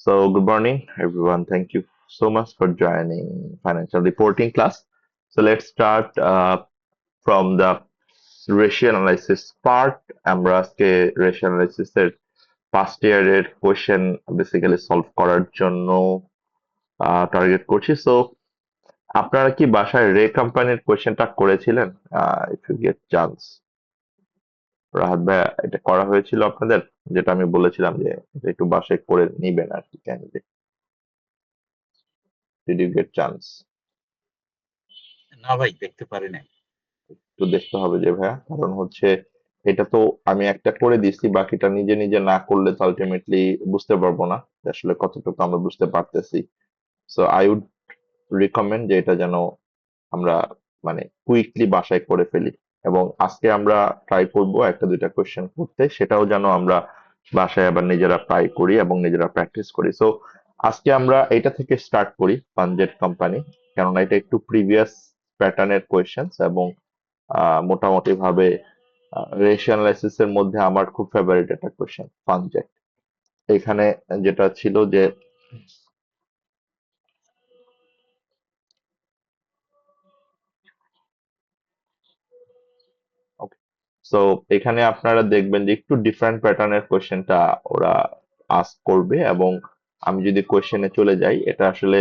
So, good morning, everyone. Thank you so much for joining financial reporting class. So, let's start from the ratio analysis part. আমরা আজকে ratio অ্যানালাইসিসের first ইয়ারের question basically solve করার জন্য target করছি। So আপনারা কি বাসায় রে কোম্পানির কোয়েশ্চেনটা করেছিলেন? If you get chance, Rahat ভাই, এটা করা হয়েছিল আপনাদের? যেটা আমি বলেছিলাম যে এটা একটু বাসায় করে নিবেন আর কি candidate. Did you get chance? না ভাই, দেখতে পারি নাই। একটু দেখতে হবে যে ভাইয়া, কারণ হচ্ছে এটা তো আমি একটা করে দিচ্ছি, বাকিটা নিজে নিজে না করলে তো আলটিমেটলি বুঝতে পারবো না যে আসলে কতটুকু আমরা বুঝতে পারতেছি। সো আই উড রিকমেন্ড যে এটা যেন আমরা মানে কুইকলি বাসায় করে ফেলি, এবং আজকে আমরা ট্রাই করব একটা দুইটা কোয়েশ্চেন করতে, সেটাও যেন আমরা বাসায় আবার নিজেরা ট্রাই করি এবং নিজেরা প্র্যাকটিস করি। সো আজকে আমরা এটা থেকে স্টার্ট করি, পাঞ্জেট কোম্পানি, কেননা এটা একটু প্রিভিয়াস প্যাটার্নের কোয়েশ্চেন এবং মোটামুটি ভাবে রেশিও অ্যানালাইসিস এর মধ্যে আমার খুব ফেভারিট একটা কোয়েশ্চেন পাঞ্জেট। এখানে যেটা ছিল যে ওকে, সো এখানে আপনারা দেখবেন যে একটু ডিফারেন্ট প্যাটার্নের কোয়েশ্চেনটা ওরা আস্ক করবে, এবং আমি যদি কোয়েশ্চেনে চলে যাই, এটা আসলে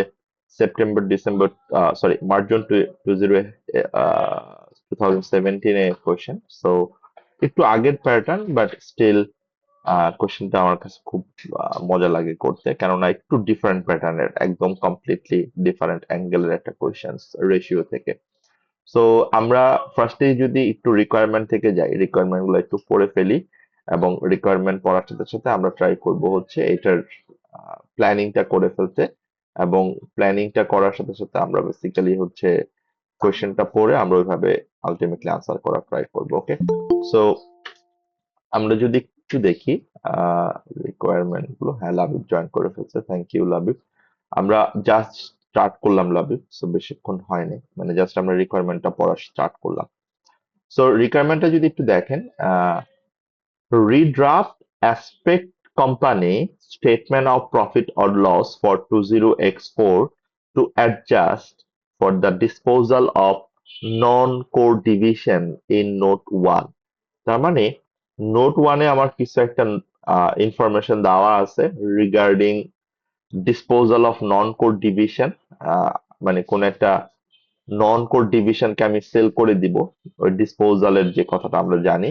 September December sorry March June 2017 a question. So একটু আগের প্যাটার্ন, বাট স্টিল কোশ্চেনটা আমার কাছে খুব মজা লাগে করতে, কেননা একটু ডিফারেন্ট প্যাটার্নের, একদম কমপ্লিটলি ডিফারেন্ট অ্যাঙ্গেলের একটা কোয়েশ্চেন রেশিও থেকে। সো আমরা ফার্স্টেই যদি একটু রিকোয়ারমেন্ট থেকে যাই, রিকোয়ারমেন্ট গুলো একটু পড়ে ফেলি, এবং রিকোয়ারমেন্ট পড়ার সাথে সাথে আমরা ট্রাই করব হচ্ছে এটার প্ল্যানিংটা করে ফেলতে, এবং প্ল্যানিংটা করার সাথে সাথে আমরা বেসিক্যালি হচ্ছে কোয়েশ্চেনটা পড়ে আমরা ওইভাবে আলটিমেটলি আনসার করার ট্রাই করব। ওকে, সো আমরা যদি একটু দেখি রিকোয়ারমেন্ট গুলো, হ্যাঁ লাবিব জয়েন করে ফেলছে, থ্যাংক ইউ লাবিব। আমরা জাস্ট স্টার্ট করলাম লাবিব, সো বেশিক্ষণ হয়নি, মানে জাস্ট আমরা রিকোয়ারমেন্টটা পড়া স্টার্ট করলাম। সো রিকোয়ারমেন্টটা যদি একটু দেখেন, redraft aspect company statement of profit or loss for 20x4 to adjust for the disposal of non-core division in note 1। তার মানে নোট ওয়ানে আমার কিছু একটা ইনফরমেশন দেওয়া আছে regarding disposal of non core division, মানে কোন একটা নন কোর ডিভিশনকে আমি সেল করে দিব, ওই ডিসপোজালের যে কথাটা আমরা জানি।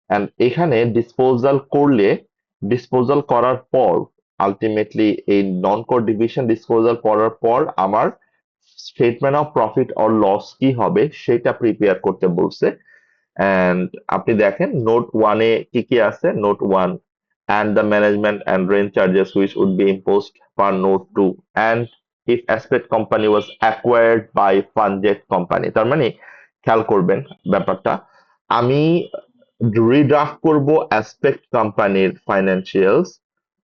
এন্ড এখানে ডিসপোজাল করলে, ডিসপোজাল করার পর আলটিমেটলি এই নন কোর ডিভিশন ডিসপোজাল করার পর আমার statement of profit or loss কি হবে সেটা প্রিপেয়ার করতে বলছে। এন্ড আপনি দেখেন নোট ওয়ানে কি কি আছে, note one, and the management and rent charges which would be imposed per note 2, and if aspect company was acquired by Funjet company। তার মানে খেয়াল করবেন ব্যাপারটা, আমি রিড্রাফট করব অ্যাসপেক্ট কোম্পানির ফাইন্যান্সিয়ালস,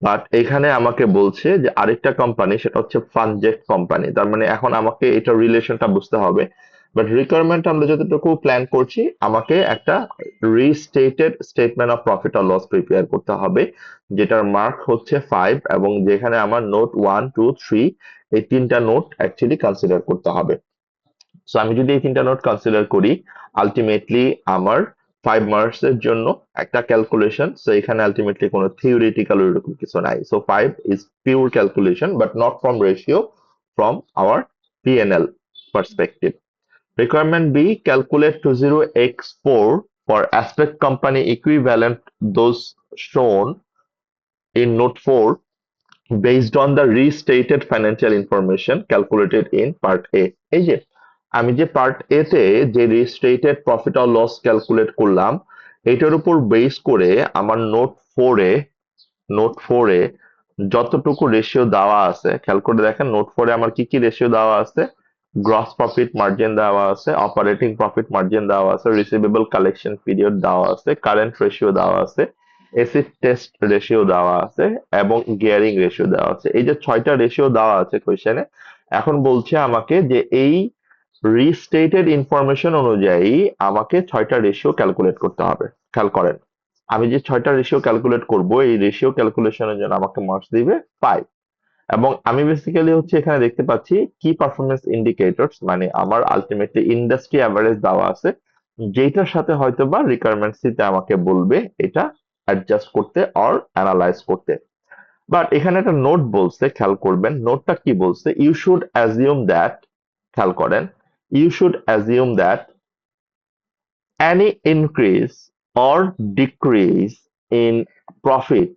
বাট এখানে আমাকে বলছে যে আরেকটা কোম্পানি, সেটা হচ্ছে ফানজেট কোম্পানি। তার মানে এখন আমাকে এটা রিলেশনটা বুঝতে হবে, বাট রিকোয়ারমেন্ট আমরা যতটুকু প্ল্যান করছি, আমাকে একটা রিস্টেটেড স্টেটমেন্ট অফ প্রফিট আর লস প্রিপেয়ার করতে হবে, যেটার মার্ক হচ্ছে 5, এবং যেখানে আমার নোট 1 2 3 এই তিনটা নোট অ্যাকচুয়ালি কনসিডার করতে হবে। সো আমি যদি এই তিনটা নোট কনসিডার করি, আলটিমেটলি আমার 5 মার্কস এর জন্য একটা ক্যালকুলেশন। সো এখানে আলটিমেটলি কোনো থিওরিটিক্যাল এরকম কিছু নাই। So 5 is pure calculation, but not from ratio, from our P&L perspective. Requirement B, calculate 20x4 for aspect company equivalent those shown in note 4 based on the restated financial information calculated in part A। এই যে আমি যে part এ তে যে রিস্টেটেড profit আর loss calculate করলাম, এটার উপর বেস করে আমার নোট ফোরে যতটুকু রেশিও দেওয়া আছে, খেয়াল করে দেখেন নোট ফোরে আমার কি কি রেশিও দেওয়া আছে। গ্রস প্রফিট মার্জিন দেওয়া আছে, অপারেটিং প্রফিট মার্জিন দেওয়া আছে, রিসিভেবল কালেকশন পিরিয়ড দেওয়া আছে, কারেন্ট রেশিও দেওয়া আছে, এসিড টেস্ট রেশিও দেওয়া আছে, এবং গিয়ারিং রেশিও দেওয়া আছে। এই যে 6টা রেশিও দেওয়া আছে কোয়েশ্চেনে, এখন বলছে আমাকে যে এই রিস্টেটেড ইনফরমেশন অনুযায়ী আমাকে 6টা রেশিও ক্যালকুলেট করতে হবে। খেয়াল করেন, আমি যে 6টা রেশিও ক্যালকুলেট করব, এই রেশিও ক্যালকুলেশনের জন্য আমাকে মার্কস দিবে 5। এবং আমি বেসিক্যালি হচ্ছে এখানে দেখতে পাচ্ছি কি পারফরমেন্স ইন্ডিকেটরস, মানে আমার আলটিমেটলি ইন্ডাস্ট্রি অ্যাভারেজ দেওয়া আছে, যেটার সাথে হয়তো বা রিকোয়ারমেন্ট সিতে আমাকে বলবে এটা অ্যাডজাস্ট করতে অর অ্যানালাইজ করতে। বাট এখানে একটা নোট বলছে, খেয়াল করবেন নোটটা কি বলছে, ইউ শুড অ্যাজিউম দ্যাট, খেয়াল করেন, you should assume that any increase or decrease in profit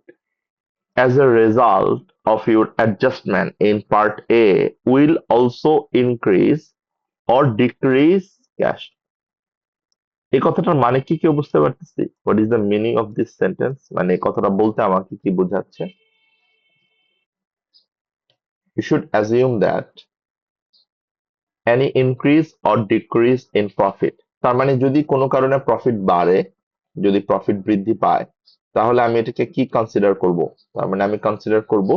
as a result of your adjustment in Part A will also increase or decrease cash. এই কথাটার মানে কি কেউ বুঝতে পারতেছি? What is the meaning of this sentence? মানে এই কথাটা বলতে আমাকে কি বোঝাচ্ছে? You should assume that any increase or decrease in profit, তার মানে যদি কোনো কারণে প্রফিট বাড়ে, যদি প্রফিট বৃদ্ধি পায়, তাহলে আমি এটাকে কি কনসিডার করব? তার মানে আমি কনসিডার করব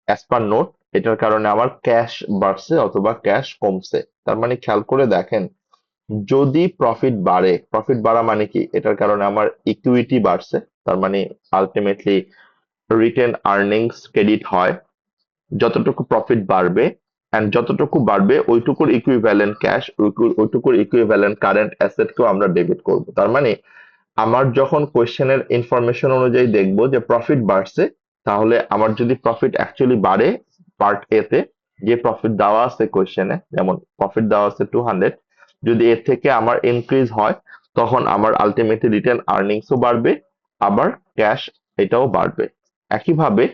অ্যাজ পার নোট এটার কারণে আমার ক্যাশ বাড়ছে অথবা ক্যাশ কমছে। তার মানে খেয়াল করে দেখেন, যদি প্রফিট বাড়ে, প্রফিট বাড়া মানে কি, এটার কারণে আমার ইকুইটি বাড়ছে, তার মানে আলটিমেটলি রিটেন আর্নিংস ক্রেডিট হয়, যতটুকু প্রফিট বাড়বে এন্ড যতটুকু বাড়বে ওইটুকুর ইকুইভ্যালেন্ট ক্যাশ, ওইটুকুর ইকুইভ্যালেন্ট কারেন্ট অ্যাসেটকেও আমরা ডেবিট করব। তার মানে আমার যখন কোয়েশ্চেনের ইনফরমেশন অনুযায়ী দেখবো যে প্রফিট বাড়ছে, তাহলে আমার যদি প্রফিট অ্যাকচুয়ালি বাড়ে পার্ট এ তে, যে প্রফিট দেওয়া আছে কোয়েশ্চেনে, যেমন প্রফিট দেওয়া আছে 200, যদি এর থেকে আমার ইনক্রিজ হয়, তখন আমার আলটিমেটলি রিটেন আর্নিংসও বাড়বে, আবার ক্যাশ এটাও বাড়বে। একইভাবে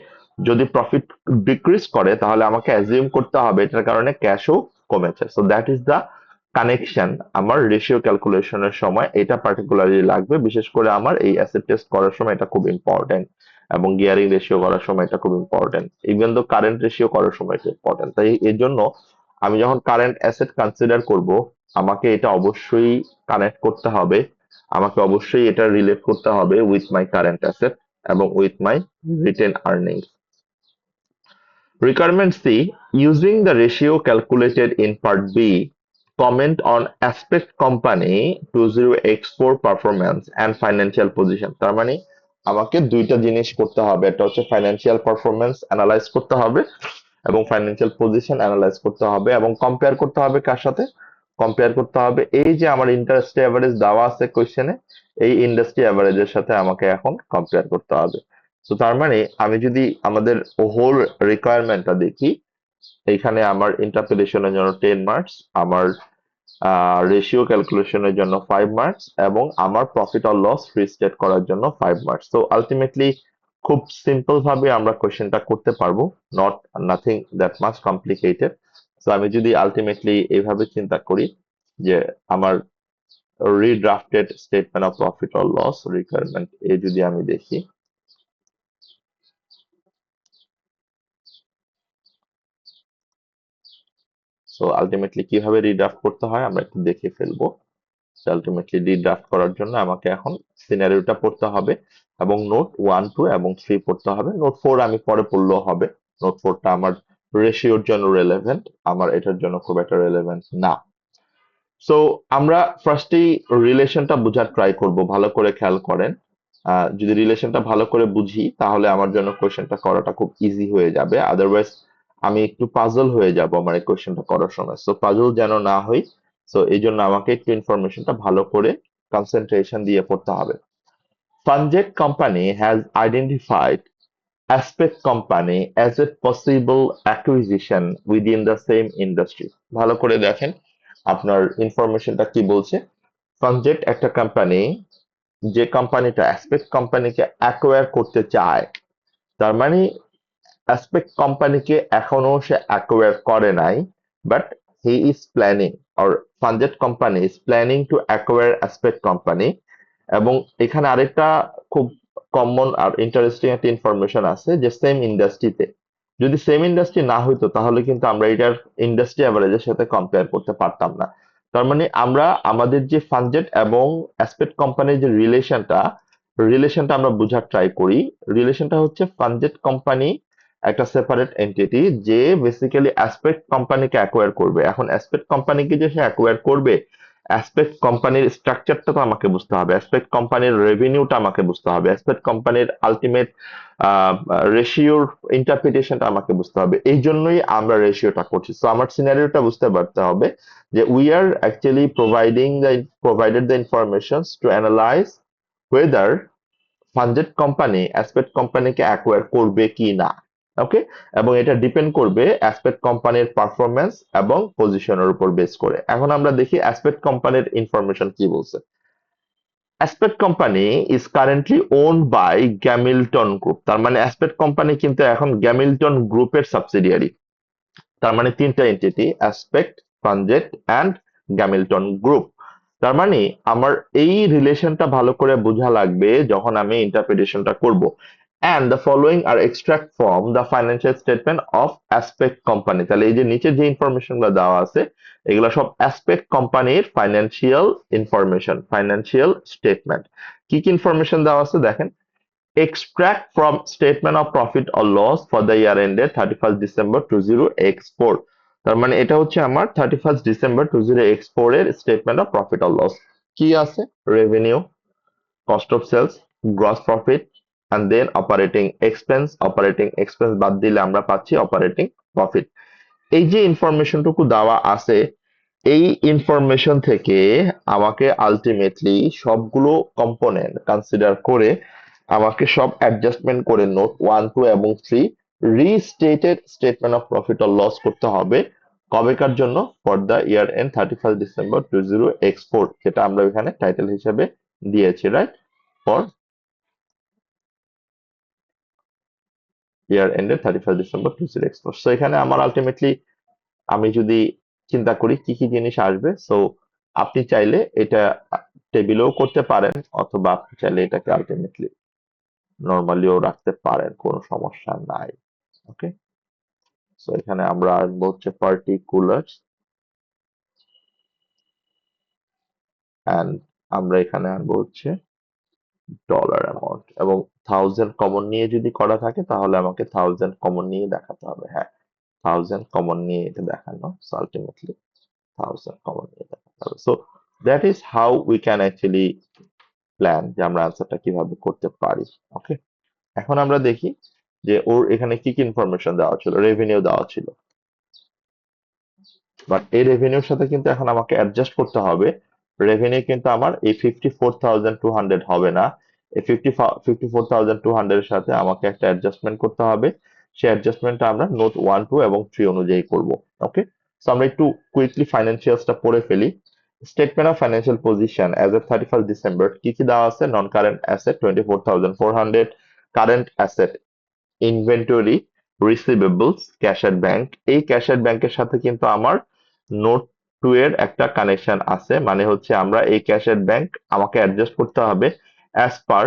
যদি প্রফিট ডিক্রিজ করে, তাহলে আমাকে অ্যাজিউম করতে হবে এটার কারণে ক্যাশও কমেছে। So that is the connection. আমার রেশিও ক্যালকুলেশনের সময় এটা পার্টিকুলারলি লাগবে, বিশেষ করে আমার এই অ্যাসেট টেস্ট করার সময় এটা খুব ইম্পর্টেন্ট, এবং গিয়ারিং রেশিও করার সময় এটা খুব important, even though current ratio করার সময় এটা ইম্পর্টেন্ট। তাই এর জন্য আমি যখন কারেন্ট অ্যাসেট কনসিডার করব, আমাকে এটা অবশ্যই কানেক্ট করতে হবে, আমাকে অবশ্যই এটা রিলেট করতে হবে উইথ মাই কারেন্ট অ্যাসেট এবং with my written earning. Requirement C. Using the ratio calculated in Part B, comment on Aspect Company 20x4 performance and financial position। তার মানে আমাকে দুইটা জিনিস করতে হবে, একটা হচ্ছে ফাইন্যান্সিয়াল পারফরমেন্স অ্যানালাইজ করতে হবে এবং ফাইন্যান্সিয়াল পজিশন অ্যানালাইজ করতে হবে, এবং কম্পেয়ার করতে হবে কার সাথে? কম্পেয়ার করতে হবে এই যে আমার ইন্ডাস্ট্রি অ্যাভারেজ দেওয়া আছে কোয়েশ্চেনে, এই ইন্ডাস্ট্রি অ্যাভারেজের সাথে আমাকে এখন কম্পেয়ার করতে হবে। তো তার মানে আমি যদি আমাদের হোল রিকোয়ারমেন্টটা দেখি, এইখানে আমার ইন্টারপ্রিটেশনের জন্য 10 মার্কস, আমার রেশিও ক্যালকুলেশনের জন্য 5 মার্কস, এবং আমার প্রফিট অর লস রিস্টেট করার জন্য 5 মার্কস। তো আলটিমেটলি খুব সিম্পল ভাবে আমরা কোশ্চেনটা করতে পারবো, not nothing that much complicated. তো আমি যদি আলটিমেটলি এইভাবে চিন্তা করি যে আমার redrafted statement of profit or loss requirement এ যদি আমি দেখি, সো আলটিমেটলি কিভাবে রিড্রাফট করতে হয় আমরা একটু দেখে ফেলবো। আলটিমেটলি রিড্রাফট করার জন্য আমাকে এখন সিনারিওটা পড়তে হবে এবং নোট 1, 2 এবং 3 পড়তে হবে। নোট 4 আমি পরে পড়লেও হবে, নোট 4টা আমার রেশিওর জন্য রেলেভেন্ট, আমার এটার জন্য খুব একটা রেলেভেন্ট না। সো আমরা ফার্স্টেই রিলেশনটা বোঝার ট্রাই করব, ভালো করে খেয়াল করেন। যদি রিলেশনটা ভালো করে বুঝি, তাহলে আমার জন্য কোয়েশ্চেনটা করাটা খুব ইজি হয়ে যাবে, আদারওয়াইজ আমি একটু পাজল হয়ে যাব আমার এই কোয়েশ্চেনটা করার সময়। সো পাজল যেন না হই, সো এই জন্য আমাকে একটু ইনফরমেশনটা ভালো করে কনসেন্ট্রেশন দিয়ে পড়তে হবে। Funjet Company has identified Aspect Company as a possible acquisition within the same industry। ভালো করে দেখেন আপনার ইনফরমেশনটা কি বলছে। ফানজেট একটা কোম্পানি, যে কোম্পানিটা অ্যাসপেক্ট কোম্পানিকে অ্যাকোয়ার করতে চায়, তার মানে অ্যাসপেক্ট কোম্পানিকে এখনো সে অ্যাকোয়ার করে নাই, but he is planning, or Fanjet company is planning to acquire Aspect company. এবং এখানে আরেকটা খুব কমন আর ইন্টারেস্টিং একটা ইনফরমেশন আছে যে সেম ইন্ডাস্ট্রিতে, যদি সেম ইন্ডাস্ট্রি না হইতো তাহলে কিন্তু আমরা এটার ইন্ডাস্ট্রি অ্যাভারেজের সাথে কম্পেয়ার করতে পারতাম না। তার মানে আমরা আমাদের যে ফানজেট এবং অ্যাসপেক্ট কোম্পানির যে রিলেশনটা আমরা বোঝার ট্রাই করি। রিলেশনটা হচ্ছে ফানজেট কোম্পানি একটা সেপারেট এন্টিটি যে বেসিক্যালি অ্যাসপেক্ট কোম্পানিকে অ্যাকোয়ার করবে। এখন অ্যাসপেক্ট কোম্পানিকে যে সে অ্যাকোয়ার করবে, অ্যাসপেক্ট কোম্পানির স্ট্রাকচারটা তো আমাকে বুঝতে হবে, অ্যাসপেক্ট কোম্পানির রেভিনিউটা আমাকে বুঝতে হবে, অ্যাসপেক্ট কোম্পানির আলটিমেট রেশিওর ইন্টারপ্রিটেশনটা আমাকে বুঝতে হবে। এই জন্যই আমরা রেশিওটা করছি। সো আমার সিনারিওটা বুঝতে পারতে হবে যে we are actually provided the informations to analyse weather funded company aspect কোম্পানিকে অ্যাকোয়ার করবে কি না। ওকে, এবং এটা ডিপেন্ড করবে অ্যাসপেক্ট কোম্পানির পারফরমেন্স এবং পজিশনের উপর বেস করে। এখন আমরা দেখি অ্যাসপেক্ট কোম্পানির ইনফরমেশন কি বলছে। Aspect company is currently owned by Gamilton group. তার মানে অ্যাসপেক্ট কোম্পানি কিন্তু এখন গ্যামিল্টন গ্রুপের সাবসিডিয়ারি। তার মানে তিনটা এন্টিটি, অ্যাসপেক্ট, ফানজেট অ্যান্ড গ্যামিল্টন গ্রুপ। তার মানে আমার এই রিলেশনটা ভালো করে বোঝা লাগবে যখন আমি ইন্টারপ্রিটেশনটা করব। And the following R extract from the financial statement of aspect company. তাহলে এই যে নিচে যে ইনফরমেশন গুলো দেওয়া আছে এগুলো সব অ্যাসপেক্ট কোম্পানির ফাইন্যান্সিয়াল ইনফরমেশন, ফাইন্যান্সিয়াল স্টেটমেন্ট। কি কি ইনফরমেশন দেওয়া আছে দেখেন। Extract from statement of profit or loss for the year ended 31st December 2024। তার মানে এটা হচ্ছে আমার 31st December 2024 এর statement of profit or loss. কি আছে? Revenue, cost of sales, gross profit and then operating expense. Operating expense বাদ দিলে আমরা পাচ্ছি অপারেটিং প্রফিট। এই যে ইনফরমেশনটুকু দেওয়া আছে এই ইনফরমেশন থেকে আমাকে আলটিমেটলি সবগুলো কম্পোনেন্ট কনসিডার করে আমাকে সব অ্যাডজাস্টমেন্ট করে নোট 1, 2 এবং 3 restated statement of profit or loss করতে হবে। কবেকার জন্য? For the year end 31st December 2024, যেটা আমরা এখানে টাইটেল হিসেবে দিয়েছি, right? For year ended 31st December 2024। So এখানে আমার আলটিমেটলি আমি যদি চিন্তা করি কি কি জিনিস আসবে, সো আপনি চাইলে এটা টেবিলেও করতে পারেন অথবা আপনি চাইলে এটাকে আলটিমেটলি নর্মালিও রাখতে পারেন, কোনো সমস্যা নাই। ওকে, সো এখানে আমরা আসবো হচ্ছে পার্টিকুলার্স এন্ড আমরা এখানে আনবো হচ্ছে ডলার অ্যামাউন্ট, এবং 1000 কমন নিয়ে যদি করা থাকে তাহলে আমাকে 1000 কমন নিয়ে দেখাতে হবে। হ্যাঁ, 1000 কমন নিয়ে এটা দেখানো, সো আলটিমেটলি 1000 কমন নিয়ে দেখাতে হবে। So that is how we can actually plan যে আমরা আনসারটা কিভাবে করতে পারি। ওকে, এখন আমরা দেখি যে ওর এখানে কি কি ইনফরমেশন দেওয়া ছিল। রেভিনিউ দেওয়া ছিল, বাট এই রেভিনিউর সাথে কিন্তু এখন আমাকে অ্যাডজাস্ট করতে হবে। রেভিনিউ কিন্তু আমার এই 54,200 হবে না, এই 54,200 এর সাথে আমাকে একটা অ্যাডজাস্টমেন্ট করতে হবে। সেই অ্যাডজাস্টমেন্টটা আমরা নোট 1, 2 এবং 3 অনুযায়ী করব। ওকে, সো আমরা একটু কুইকলি ফাইন্যান্সিয়ালসটা পড়ে ফেলি। Statement of financial position as a 31st December কি কি দেওয়া আছে? Non current asset 24,400, current asset inventory, receivables, cash at bank. এই ক্যাশ এট ব্যাংকের সাথে কিন্তু আমার নোট 2 এর একটা কানেকশন আছে, মানে হচ্ছে আমরা এই ক্যাশ এট ব্যাংক আমাকে অ্যাডজাস্ট করতে হবে অ্যাজ পার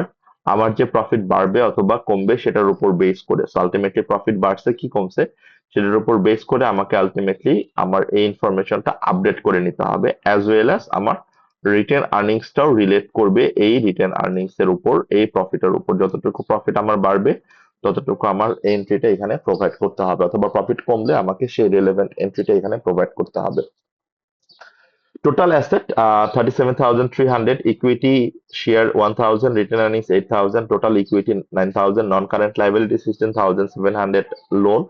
আমার যে প্রফিট বাড়বে অথবা কমবে সেটার উপর বেস করে। সো আলটিমেটলি প্রফিট বাড়ছে কি কমছে সেটার উপর বেস করে আমাকে আলটিমেটলি আমার এই ইনফরমেশনটা আপডেট করে নিতে হবে, অ্যাজ ওয়েল অ্যাজ আমার রিটেন আর্নিংসটাও রিলেট করবে এই রিটেন আর্নিংস এর উপর, এই প্রফিটের উপর। যতটুকু প্রফিট আমার বাড়বে ততটুকু আমার এন্ট্রিটা এখানে প্রোভাইড করতে হবে, অথবা প্রফিট কমলে আমাকে সেই রিলেভেন্ট এন্ট্রিটা এখানে প্রোভাইড করতে হবে। Total asset 37,300, equity share 1000, written earnings 8,000, total equity 9,000, non current liability 16,700, loan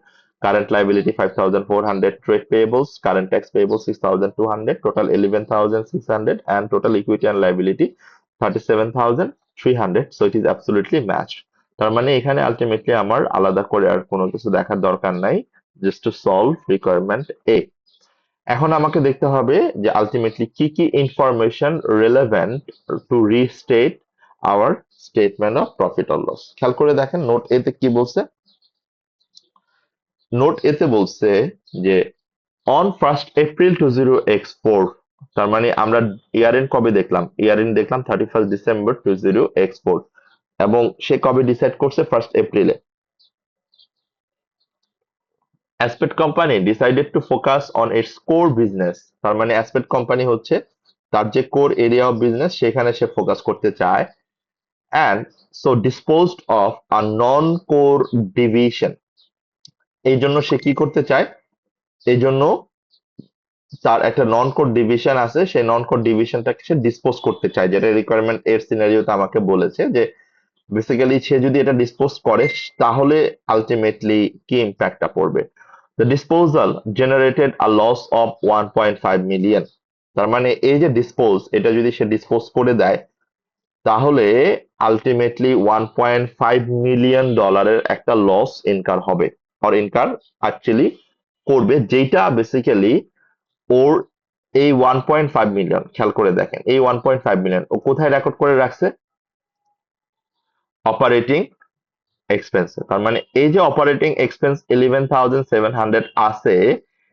current liability 5,400, trade payables current tax payable 6,200, total 11,600, and total equity and liability 37,300. So it is absolutely matched. তার মানে এখানে ultimately আমার আলাদা করে আর কোনো কিছু দেখার দরকার নাই, জাস্ট টু সলভ রিকোয়ারমেন্ট এ। এখন আমাকে দেখতে হবে যে আলটিমেটলি কি কি information relevant to restate our statement of profit or loss. খেয়াল করে দেখেন নোট এ তে কি বলছে। নোট এ তে বলছে যে অন 1st এপ্রিল 2024। তার মানে আমরা ইয়ার এন্ড কবে দেখলাম? ইয়ার এন্ড দেখলাম 31st ডিসেম্বর 2024, এবং সে কবে ডিসাইড করছে? 1st এপ্রিলে। Aspect company decided to focus on it's core business. তার মানে অ্যাসপেক্ট কোম্পানি হচ্ছে তার যে কোর এরিয়া অফ বিজনেস সেখানে সে ফোকাস করতে চায়, and so disposed of a non core division. এই জন্য সে কি করতে চায়? এই জন্য তার একটা নন কোর ডিভিশন আছে, সেই নন কোর ডিভিশনটাকে সে ডিসপোজ করতে চায়, যেটা রিকোয়ারমেন্ট এর সিনারিওতে আমাকে বলেছে যে বেসিক্যালি সে যদি এটা ডিসপোজ করে তাহলে আলটিমেটলি কি ইম্প্যাক্টটা পড়বে। The disposal generated a loss of 1.5 million. তার মানে এই যে ডিসপোজ, এটা যদি সে ডিসপোজ করে দেয় তাহলে আলটিমেটলি 1.5 মিলিয়ন ডলারের একটা লস ইনকার হবে, আর ইনকার অ্যাকচুয়ালি করবে, যেটা বেসিক্যালি ওর এই 1.5 মিলিয়ন, খেয়াল করে দেখেন এই 1.5 মিলিয়ন ও কোথায় রেকর্ড করে রাখছে? অপারেটিং এক্সপেন্সে। তার মানে এই যে অপারেটিং এক্সপেন্স 11,700 আছে,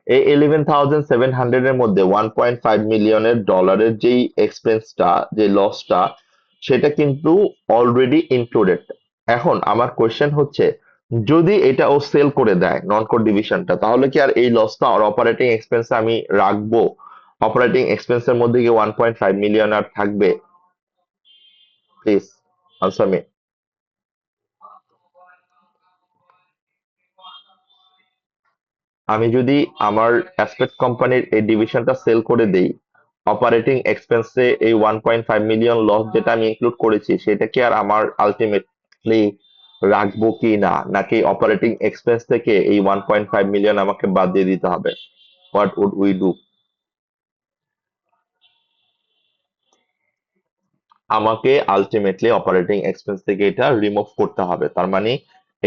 এই 11,700 এর মধ্যে 1.5 মিলিয়নের ডলারের যেই এক্সপেন্সটা, যে লসটা, সেটা কিন্তু অলরেডি ইনক্লুডেড। এখন আমার কোয়েশ্চেন হচ্ছে, যদি এটা ও সেল করে দেয় নন কোর ডিভিশনটা, তাহলে কি আর এই লসটা আর অপারেটিং এক্সপেন্সে আমি রাখবো? অপারেটিং এক্সপেন্সের মধ্যে কি 1.5 মিলিয়ন আর থাকবে? Please answer me. আমি যদি আমার অ্যাসপেক্ট কোম্পানির এই ডিভিশনটা সেল করে দেই, অপারেটিং এক্সপেন্সে এই 1.5 মিলিয়ন লস যেটা আমি ইনক্লুড করেছি, সেটা কি আর আমার আলটিমেটলি রাখবো কি না, নাকি অপারেটিং এক্সপেন্স থেকে এই 1.5 মিলিয়ন আমাকে বাদ দিয়ে দিতে হবে? What would we do? আমাকে আলটিমেটলি অপারেটিং এক্সপেন্স থেকে এটা রিমুভ করতে হবে। তার মানে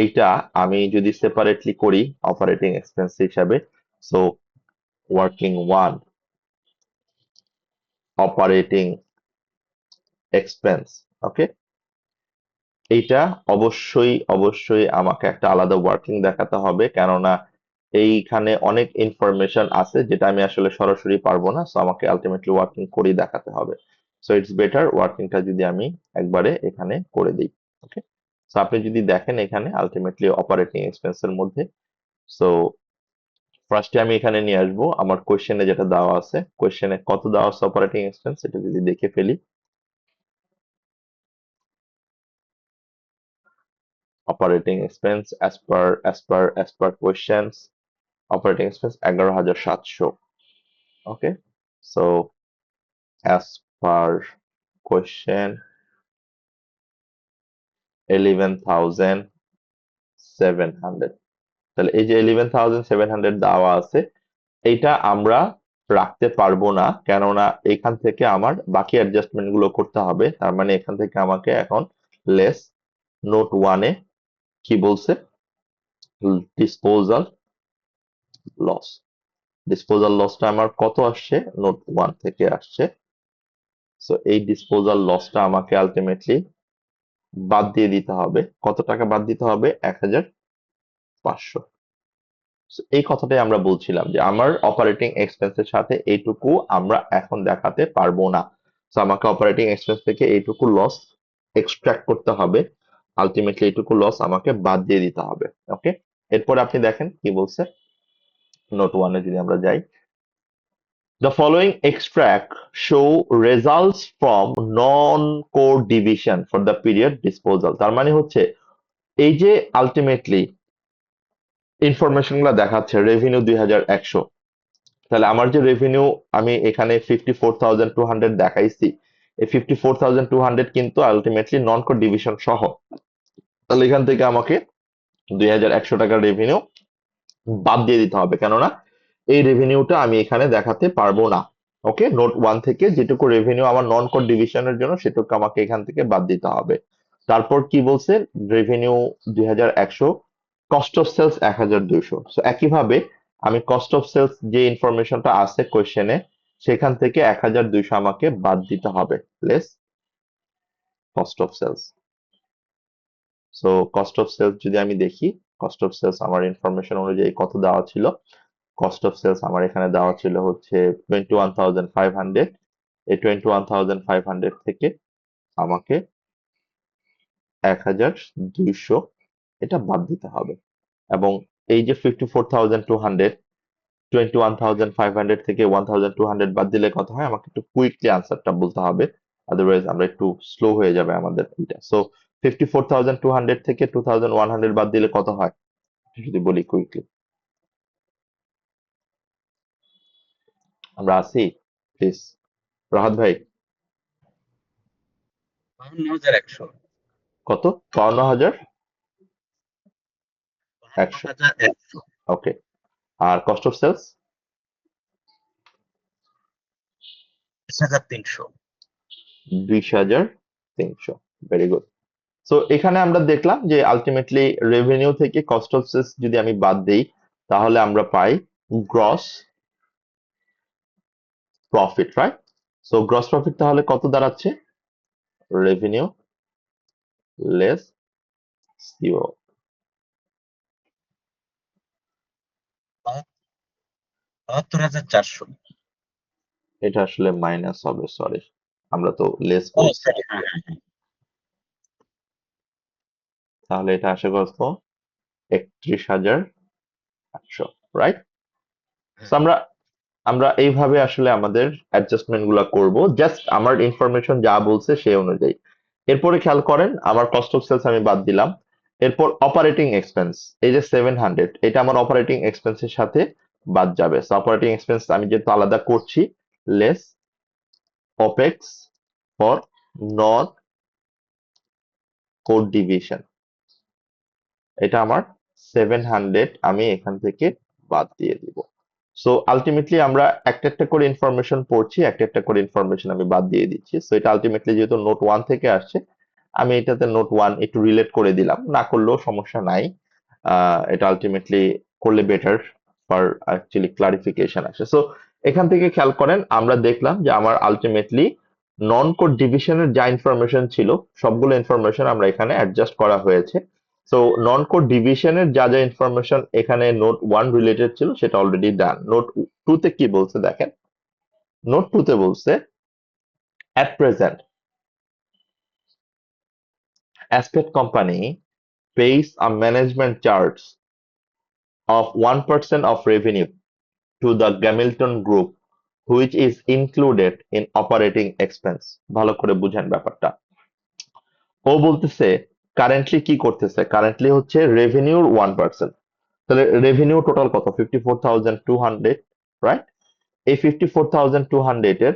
এইটা আমি যদি সেপারেটলি করি অপারেটিং এক্সপেন্স হিসাবে, so working one, operating expense, okay, এইটা অবশ্যই অবশ্যই আমাকে একটা আলাদা ওয়ার্কিং দেখাতে হবে, কেননা এইখানে অনেক ইনফরমেশন আছে যেটা আমি আসলে সরাসরি পারবো না, সো আমাকে আলটিমেটলি ওয়ার্কিং করেই দেখাতে হবে। সো ইটস বেটার ওয়ার্কিংটা যদি আমি একবারে এখানে করে দিই। ওকে, সো আপনি যদি দেখেন এখানে আলটিমেটলি অপারেটিং এক্সপেন্সের মধ্যে, সো ফার্স্টে আমি এখানে নিয়ে আসবো আমার কোশ্চেনে যেটা দেওয়া আছে, কোশ্চেনে কত দেওয়া আছে অপারেটিং এক্সপেন্স, এটা যদি দেখে ফেলি। Operating expense as per questions, operating expense 11,700। ওকে, সো as per question 11,700। তাহলে এই যে 11,700 দেওয়া আছে, এইটা আমরা রাখতে পারবো না, কেননা এখান থেকে আমার বাকি অ্যাডজাস্টমেন্ট গুলো করতে হবে। তার মানে এখান থেকে আমাকে এখন লেস নোট ওয়ানে কি বলছে, ডিসপোজাল লস, ডিসপোজাল লসটা আমার কত আসছে, নোট ওয়ান থেকে আসছে। সো এই ডিসপোজাল লসটা আমাকে আলটিমেটলি বাদ দিয়ে দিতে হবে। কত টাকা বাদ দিতে হবে? 1,500। এই কথাটাই আমরা বলছিলাম যে আমার অপারেটিং এক্সপেন্সের সাথে এইটুকু আমরা এখন দেখাতে পারবো না। তো আমাকে অপারেটিং এক্সপেন্স থেকে এইটুকু লস এক্সট্রাক্ট করতে হবে, আলটিমেটলি এইটুকু লস আমাকে বাদ দিয়ে দিতে হবে। ওকে, এরপর আপনি দেখেন কি বলছে, নোট ওয়ানে যদি আমরা যাই, the following extract show results from non-core division for the period disposal। তার মানে হচ্ছে এই যে আলটিমেটলি ইনফরমেশন গুলা দেখাচ্ছে রেভিনিউ 2,100, তাহলে আমার যে রেভিনিউ আমি এখানে 54,200 দেখাইছি, এই 54,200 কিন্তু আলটিমেটলি নন কোর ডিভিশন সহ। তাহলে এখান থেকে আমাকে 2,100 টাকার রেভিনিউ বাদ দিয়ে দিতে হবে, কেননা এই রেভিনিউটা আমি এখানে দেখাতে পারবো না। ওকে, নোট ওয়ান থেকে যেটুকু রেভিনিউ আমার নন কোর ডিভিশনের জন্য সেটুকু আমাকে এখান থেকে বাদ দিতে হবে। তারপর কি বলছে, revenue 2,100, cost of sales 1,200। So একইভাবে আমি কস্ট অফ সেলস যে ইনফরমেশনটা আছে কোয়েশ্চেনে, সেখান থেকে 1,200 আমাকে বাদ দিতে হবে, less cost of sales. So cost of sales যদি আমি দেখি, কস্ট অফ সেলস আমার ইনফরমেশন অনুযায়ী কত দেওয়া ছিল, কস্ট অফ সেলস আমার এখানে দেওয়া ছিল হচ্ছে 21,500। এই 21,500 থেকে আমাকে 1,200 এটা বাদ দিতে হবে। এবং এই যে 54,200, 21,500 থেকে 1,200 বাদ দিলে কত হয়, আমাকে একটু কুইকলি আনসারটা বলতে হবে, আদারওয়াইজ আমরা একটু স্লো হয়ে যাবে আমাদের এটা। সো 54,200 থেকে 2,100 বাদ দিলে কত হয়, যদি বলি কুইকলি। আমরা আছি, প্লিজ। রাহাত ভাই, 52,100। কত? 52,100। 52,100। ওকে। আর cost of sales? 20,300। 20,300। Very good. So এখানে আমরা দেখলাম যে আলটিমেটলি রেভিনিউ থেকে কস্ট অফ সেলস যদি আমি বাদ দিই, তাহলে আমরা পাই gross profit, right? So gross profit তাহলে কত দাঁড়াচ্ছে? Revenue less CO. 72,400। এটা আসলে মাইনাস হবে, সরি, আমরা তো লেস ও বলছি। সরি, হ্যাঁ হ্যাঁ হ্যাঁ। তাহলে এটা আসে কত? 31,800, রাইট? হ্যাঁ। আমরা আমরা এইভাবে আসলে আমাদের অ্যাডজাস্টমেন্ট গুলা করবো, জাস্ট আমার ইনফরমেশন যা বলছে সেই অনুযায়ী। এরপরে খেয়াল করেন, আমার কস্ট অফ সেলস আমি বাদ দিলাম। এরপর অপারেটিং এক্সপেন্স, এই যে 700, এটা আমার অপারেটিং এক্সপেন্সের সাথে বাদ যাবে। অপারেটিং এক্সপেন্স আমি যেহেতু আলাদা করছি, less opex for non code division, এটা আমার 700 আমি এখান থেকে বাদ দিয়ে দিব। সো আলটিমেটলি আমরা একটা একটা করে ইনফরমেশন পড়ছি, একটা একটা করে ইনফরমেশন আমি বাদ দিয়ে দিচ্ছি। সো এটা আলটিমেটলি যেহেতু নোট 1 থেকে আসছে, আমি এটাতে নোট 1 একটু রিলেট করে দিলাম, না করলেও সমস্যা নাই। এটা আলটিমেটলি করলে বেটার ফর অ্যাকচুয়ালি ক্লারিফিকেশন আসে। সো এখান থেকে খেয়াল করেন, আমরা দেখলাম যে আমার আলটিমেটলি নন কোড ডিভিশনের যা ইনফরমেশন ছিল, সবগুলো ইনফরমেশন আমরা এখানে অ্যাডজাস্ট করা হয়েছে। সো নন কোড ডিভিশনের যা যা ইনফরমেশন এখানে নোট 1 রিলেটেড ছিল, সেটা অলরেডি ডান। নোট 2 তে কি বলছে দেখেন। নোট 2 তে বলছে, at present Aspect company pays a management charge of 1% of revenue to the Gamilton Group, which is included in operating expense। ভালো করে বুঝেন ব্যাপারটা। ও বলতেছে কারেন্টলি কি করতেছে, কারেন্টলি হচ্ছে রেভিনিউর 1%। তাহলে রেভিনিউ টোটাল কত? 54,200, রাইট? এই 54,200 এর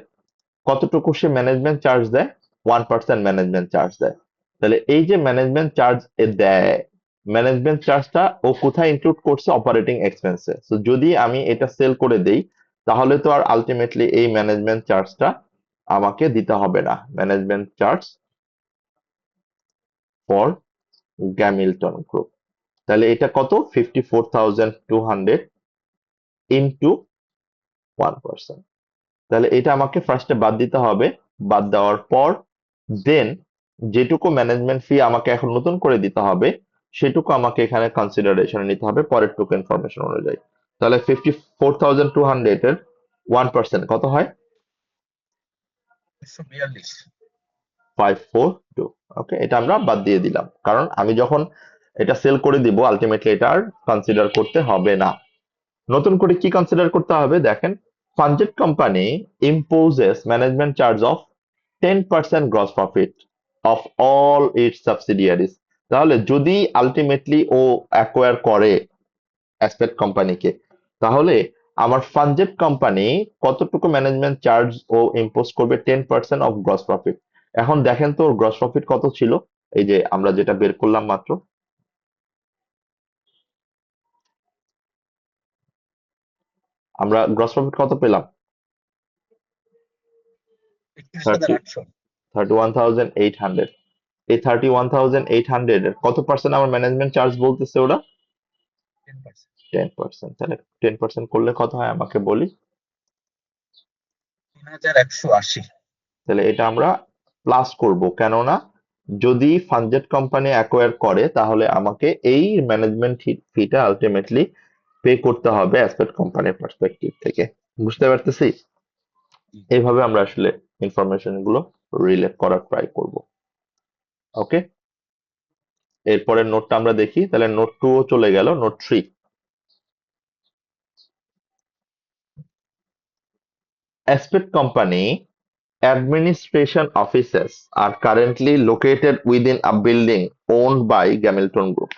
কতটুকু সে ম্যানেজমেন্ট চার্জ দেয়? 1% ম্যানেজমেন্ট চার্জ দেয়। তাহলে এই যে ম্যানেজমেন্ট চার্জ দেয়, ম্যানেজমেন্ট চার্জটা ও কোথায় ইনক্লুড করছে? অপারেটিং এক্সপেন্সে। তো যদি আমি এটা সেল করে দেই, তাহলে তো আর আলটিমেটলি এই ম্যানেজমেন্ট চার্জটা আমাকে দিতে হবে না। ম্যানেজমেন্ট চার্জ ফর গ্যামিল্টন গ্রুপ, তাহলে এটা কত? 54,200 ইন্টু 1%। তাহলে এটা আমাকে ফার্স্টে বাদ দিতে হবে। বাদ দেওয়ার পর দেন যেটুকু ম্যানেজমেন্ট ফি আমাকে এখন নতুন করে দিতে হবে, সেটুকু আমাকে এখানে কনসিডারেশনে নিতে হবে পরের টুকু ইনফরমেশন অনুযায়ী। তাহলে 54,200 এর 1% কত হয়? 142। 542। ওকে, এটা আমরা বাদ দিয়ে দিলাম, কারণ আমি যখন এটা সেল করে দিব আলটিমেটলি এটা আর কনসিডার করতে হবে না। নতুন করে কি কনসিডার করতে হবে দেখেন। ফানজেট company imposes management charge of 10% gross profit of all its subsidiaries। তাহলে যদি আলটিমেটলি ও অ্যাকোয়ার করে অ্যাসপেক্ট কোম্পানিকে, তাহলে আমার ফানজেট কোম্পানি কতটুকু ম্যানেজমেন্ট চার্জ ও ইম্পোজ করবে? 10% অফ গ্রস প্রফিট। এখন দেখেন তো ওর গ্রস প্রফিট কত ছিল, এই যে আমরা যেটা বের করলাম মাত্র, আমরা গ্রস প্রফিট কত পেলাম? 30 31,800। 31,800। এই 31,800 এর কত পার্সেন্ট আমার ম্যানেজমেন্ট চার্জ বলতেছে ওরা? 10%। 10%। তাহলে 10% করলে কত হয় আমাকে বলি। 3,180। তাহলে এটা আমরা প্লাস করব, কেননা যদি ফানজেট কোম্পানি অ্যাকোয়ার করে, তাহলে আমাকে এই ম্যানেজমেন্ট ফিটা আলটিমেটলি পে করতে হবে অ্যাসপেক্ট কোম্পানির পার্সপেক্টিভ থেকে। বুঝতে পারতেছি? এইভাবে আমরা আসলে ইনফরমেশন গুলো রিলেট করার ট্রাই করব। ওকে, এরপরের নোটটা আমরা দেখি। তাহলে নোট 2 ও চলে গেল, note 3। Aspect company administration offices are currently located within a building owned by Gamilton Group।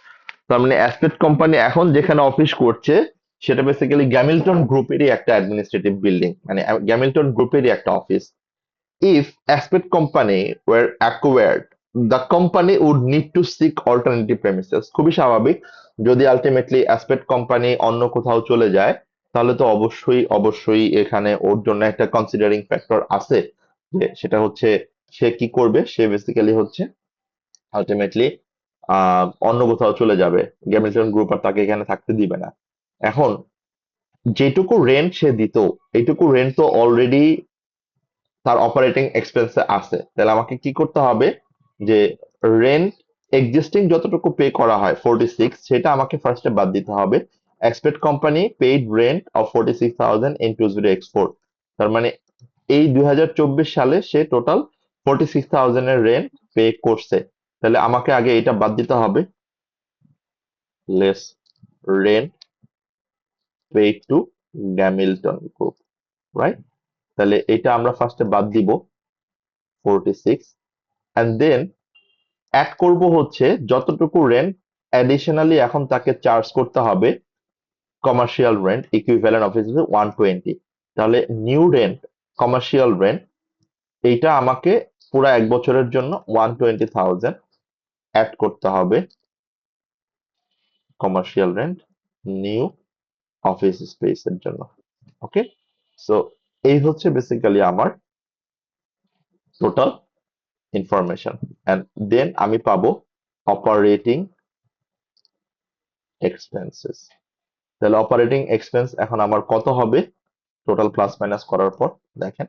তার মানে অ্যাসপেক্ট কোম্পানি এখন যেখানে অফিস করছে, সেটা বেসিক্যালি গ্যামিল্টন গ্রুপেরই একটা অ্যাডমিনিস্ট্রেটিভ বিল্ডিং, মানে গ্যামিল্টন গ্রুপেরই একটা office. If Aspect Company were acquired, the company would need to seek alternative premises. খুবই স্বাভাবিক, যদি আলটিমেটলি অ্যাসপেক্ট কোম্পানি অন্য কোথাও চলে যায়, তাহলে তো অবশ্যই অবশ্যই এখানে ওর জন্য একটা কনসিডারিং ফ্যাক্টর আছে, যে সেটা হচ্ছে সে কি করবে, সে বেসিক্যালি হচ্ছে আলটিমেটলি অন্য কোথাও চলে যাবে। গ্যামিল্টন গ্রুপ আর তাকে এখানে থাকতে দিবে না। এখন যেটুকু রেন্ট সে দিত, এইটুকু রেন্ট তো অলরেডি তার অপারেটিং এক্সপেন্সে আছে, তাহলে আমাকে কি করতে হবে, যে রেন্ট এক্সিস্টিং যতটুকু পে করা হয় 46, সেটা আমাকে ফার্স্টে বাদ দিতে হবে। Expect company paid rent of 46,000 in 20x4, তার মানে এই 2024 সালে সে টোটাল 46,000 এর রেন্ট পে করছে। তাহলে আমাকে আগে এটা বাদ দিতে হবে, less rent paid to Hamilton group, right? তাহলে এটা আমরা ফার্স্টে বাদ দিব 46, এন্ড দেন অ্যাড করব হচ্ছে যতটুকু রেন্ট অ্যাডিশনালি এখন তাকে চার্জ করতে হবে কমার্শিয়াল রেন্ট ইকুইভ্যালেন্ট অফ হিসেবে 120। তাহলে নিউ রেন্ট, কমার্শিয়াল রেন্ট, এইটা আমাকে পুরো 1 বছরের জন্য 120,000 অ্যাড করতে হবে কমার্শিয়াল রেন্ট নিউ অফিস স্পেসের জন্য। ওকে, সো এই হচ্ছে বেসিক্যালি আমার টোটাল ইনফরমেশন, এন্ড দেন আমি পাবো অপারেটিং এক্সপেন্সেস। তাহলে অপারেটিং এক্সপেন্স এখন আমার কত হবে টোটাল প্লাস মাইনাস করার পর? দেখেন,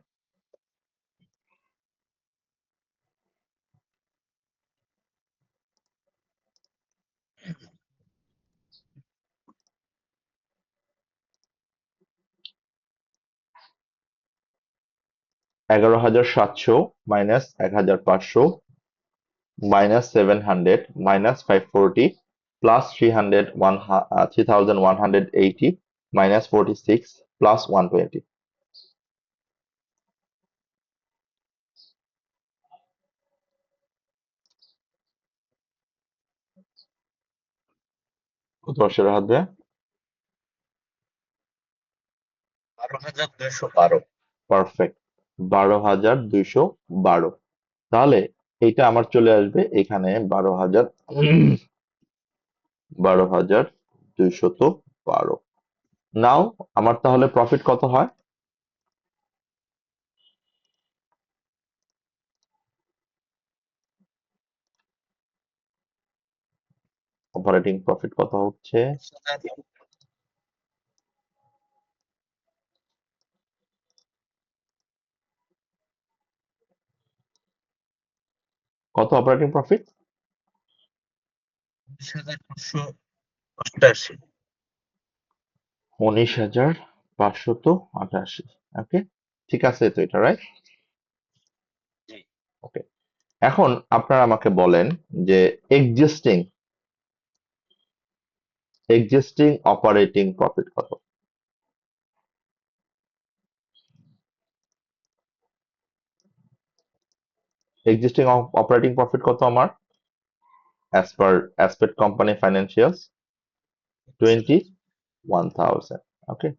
11,700 minus 1,500 minus 700 minus 540 plus 300 3,180 minus 46 plus 120। কত বর্ষের হাত দেয়? 12,212। পারফেক্ট, 12,212। তাহলে এইটা আমার চলে আসবে এখানে 12,212। নাও আমার তাহলে প্রফিট কত হয়? অপারেটিং প্রফিট কত হচ্ছে? 19,588। কত অপারেটিং প্রফিট? 19,588। ওকে, ঠিক আছে তো, এটা রাইট? জি। ওকে, এখন আপনারা আমাকে বলেন যে এক্সিস্টিং এক্সিস্টিং অপারেটিং প্রফিট কত? এক্সিস্টিং অপারেটিং প্রফিট কত আমার as per Aspect company financials? 21,000। Okay,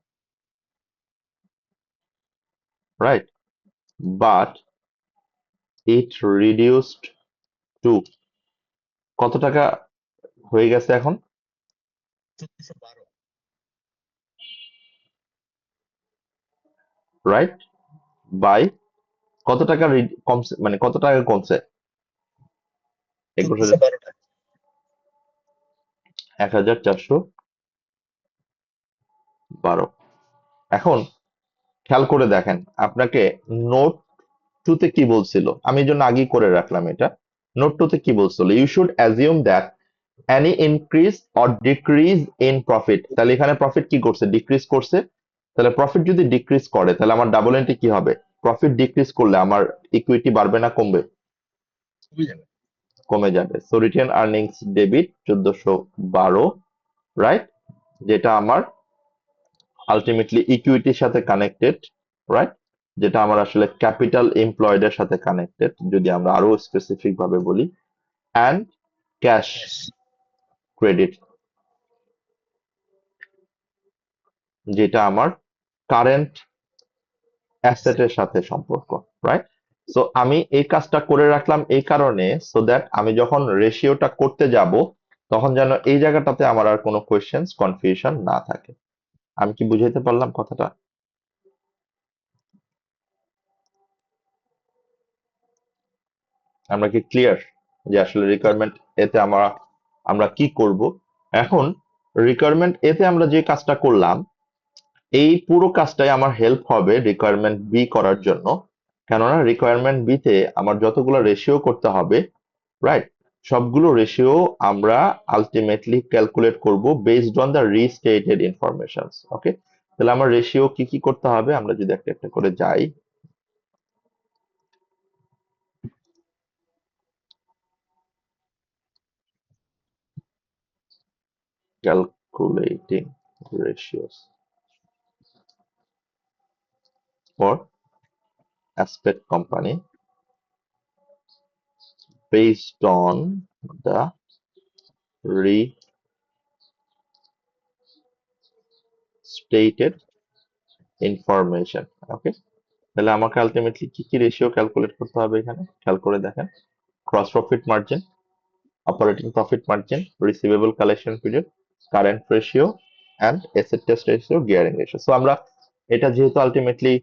right, but it reduced to কত টাকা হয়ে গেছে এখন? 1412। রাইট, বাই কত টাকা কমছে, মানে কত টাকা কমছে? 1 বছরে 1412 টাকা। 1,412। এখন খেয়াল করে দেখেন, আপনাকে নোট টুতে কি বলছিল, আমি এই জন্য আগেই করে রাখলাম এটা। নোট টুতে কি বলছিল, you should assume that any increase or decrease in profit, তাহলে এখানে প্রফিট কি করছে, ডিক্রিজ করছে। তাহলে প্রফিট যদি ডিক্রিজ করে, তাহলে আমার ডাবল এন্ট্রি কি হবে? প্রফিট ডিক্রিজ করলে আমার ইকুইটি বাড়বে না কমবে? কমে যাবে। কমে যাবে। So written earnings debit 1412, right, যেটা আমার আলটিমেটলি ইকুইটির সাথে কানেক্টেড, রাইট, যেটা আমার আসলে ক্যাপিটাল এমপ্লয়েড এর সাথে কানেক্টেড, যদি আমরা আরো স্পেসিফিক ভাবে বলি, অ্যান্ড ক্যাশ Yes. ক্রেডিট যেটা আমার কারেন্ট অ্যাসেটের সাথে সম্পর্ক, রাইট? সো আমি এই কাজটা করে রাখলাম এই কারণে, সো দ্যাট আমি যখন রেশিওটা করতে যাব তখন যেন এই জায়গাটাতে আমার আর কোনো কোয়েশ্চেন্স কনফিউশন না থাকে। আমি কি বুঝাইতে পারলাম কথাটা? আমরা কি ক্লিয়ার যে আসলে রিকোয়ারমেন্ট এতে আমরা কি করব? এখন রিকোয়ারমেন্ট এতে আমরা যে কাজটা করলাম, এই পুরো কাজটাই আমার হেল্প হবে রিকোয়ারমেন্ট বি করার জন্য। কেননা রিকোয়ারমেন্ট বি তে আমার যতগুলো রেশিও করতে হবে, রাইট, সবগুলো রেশিও আমরা আলটিমেটলি ক্যালকুলেট করব বেসড অন দ্য রিস্টেটেড ইনফরমেশন। ওকে, তাহলে আমার রেশিও কি কি করতে হবে আমরা যদি একটা একটা করে যাই। Calculating ratios for aspect company based on the restated information. ওকে, তাহলে আমাকে আলটিমেটলি কি কি রেশিও ক্যালকুলেট করতে হবে এখানে খেয়াল করে দেখেন। Gross profit margin, operating profit margin, receivable collection period, current ratio and asset test ratio, gearing ratio. So আমরা এটা যেহেতু আলটিমেটলি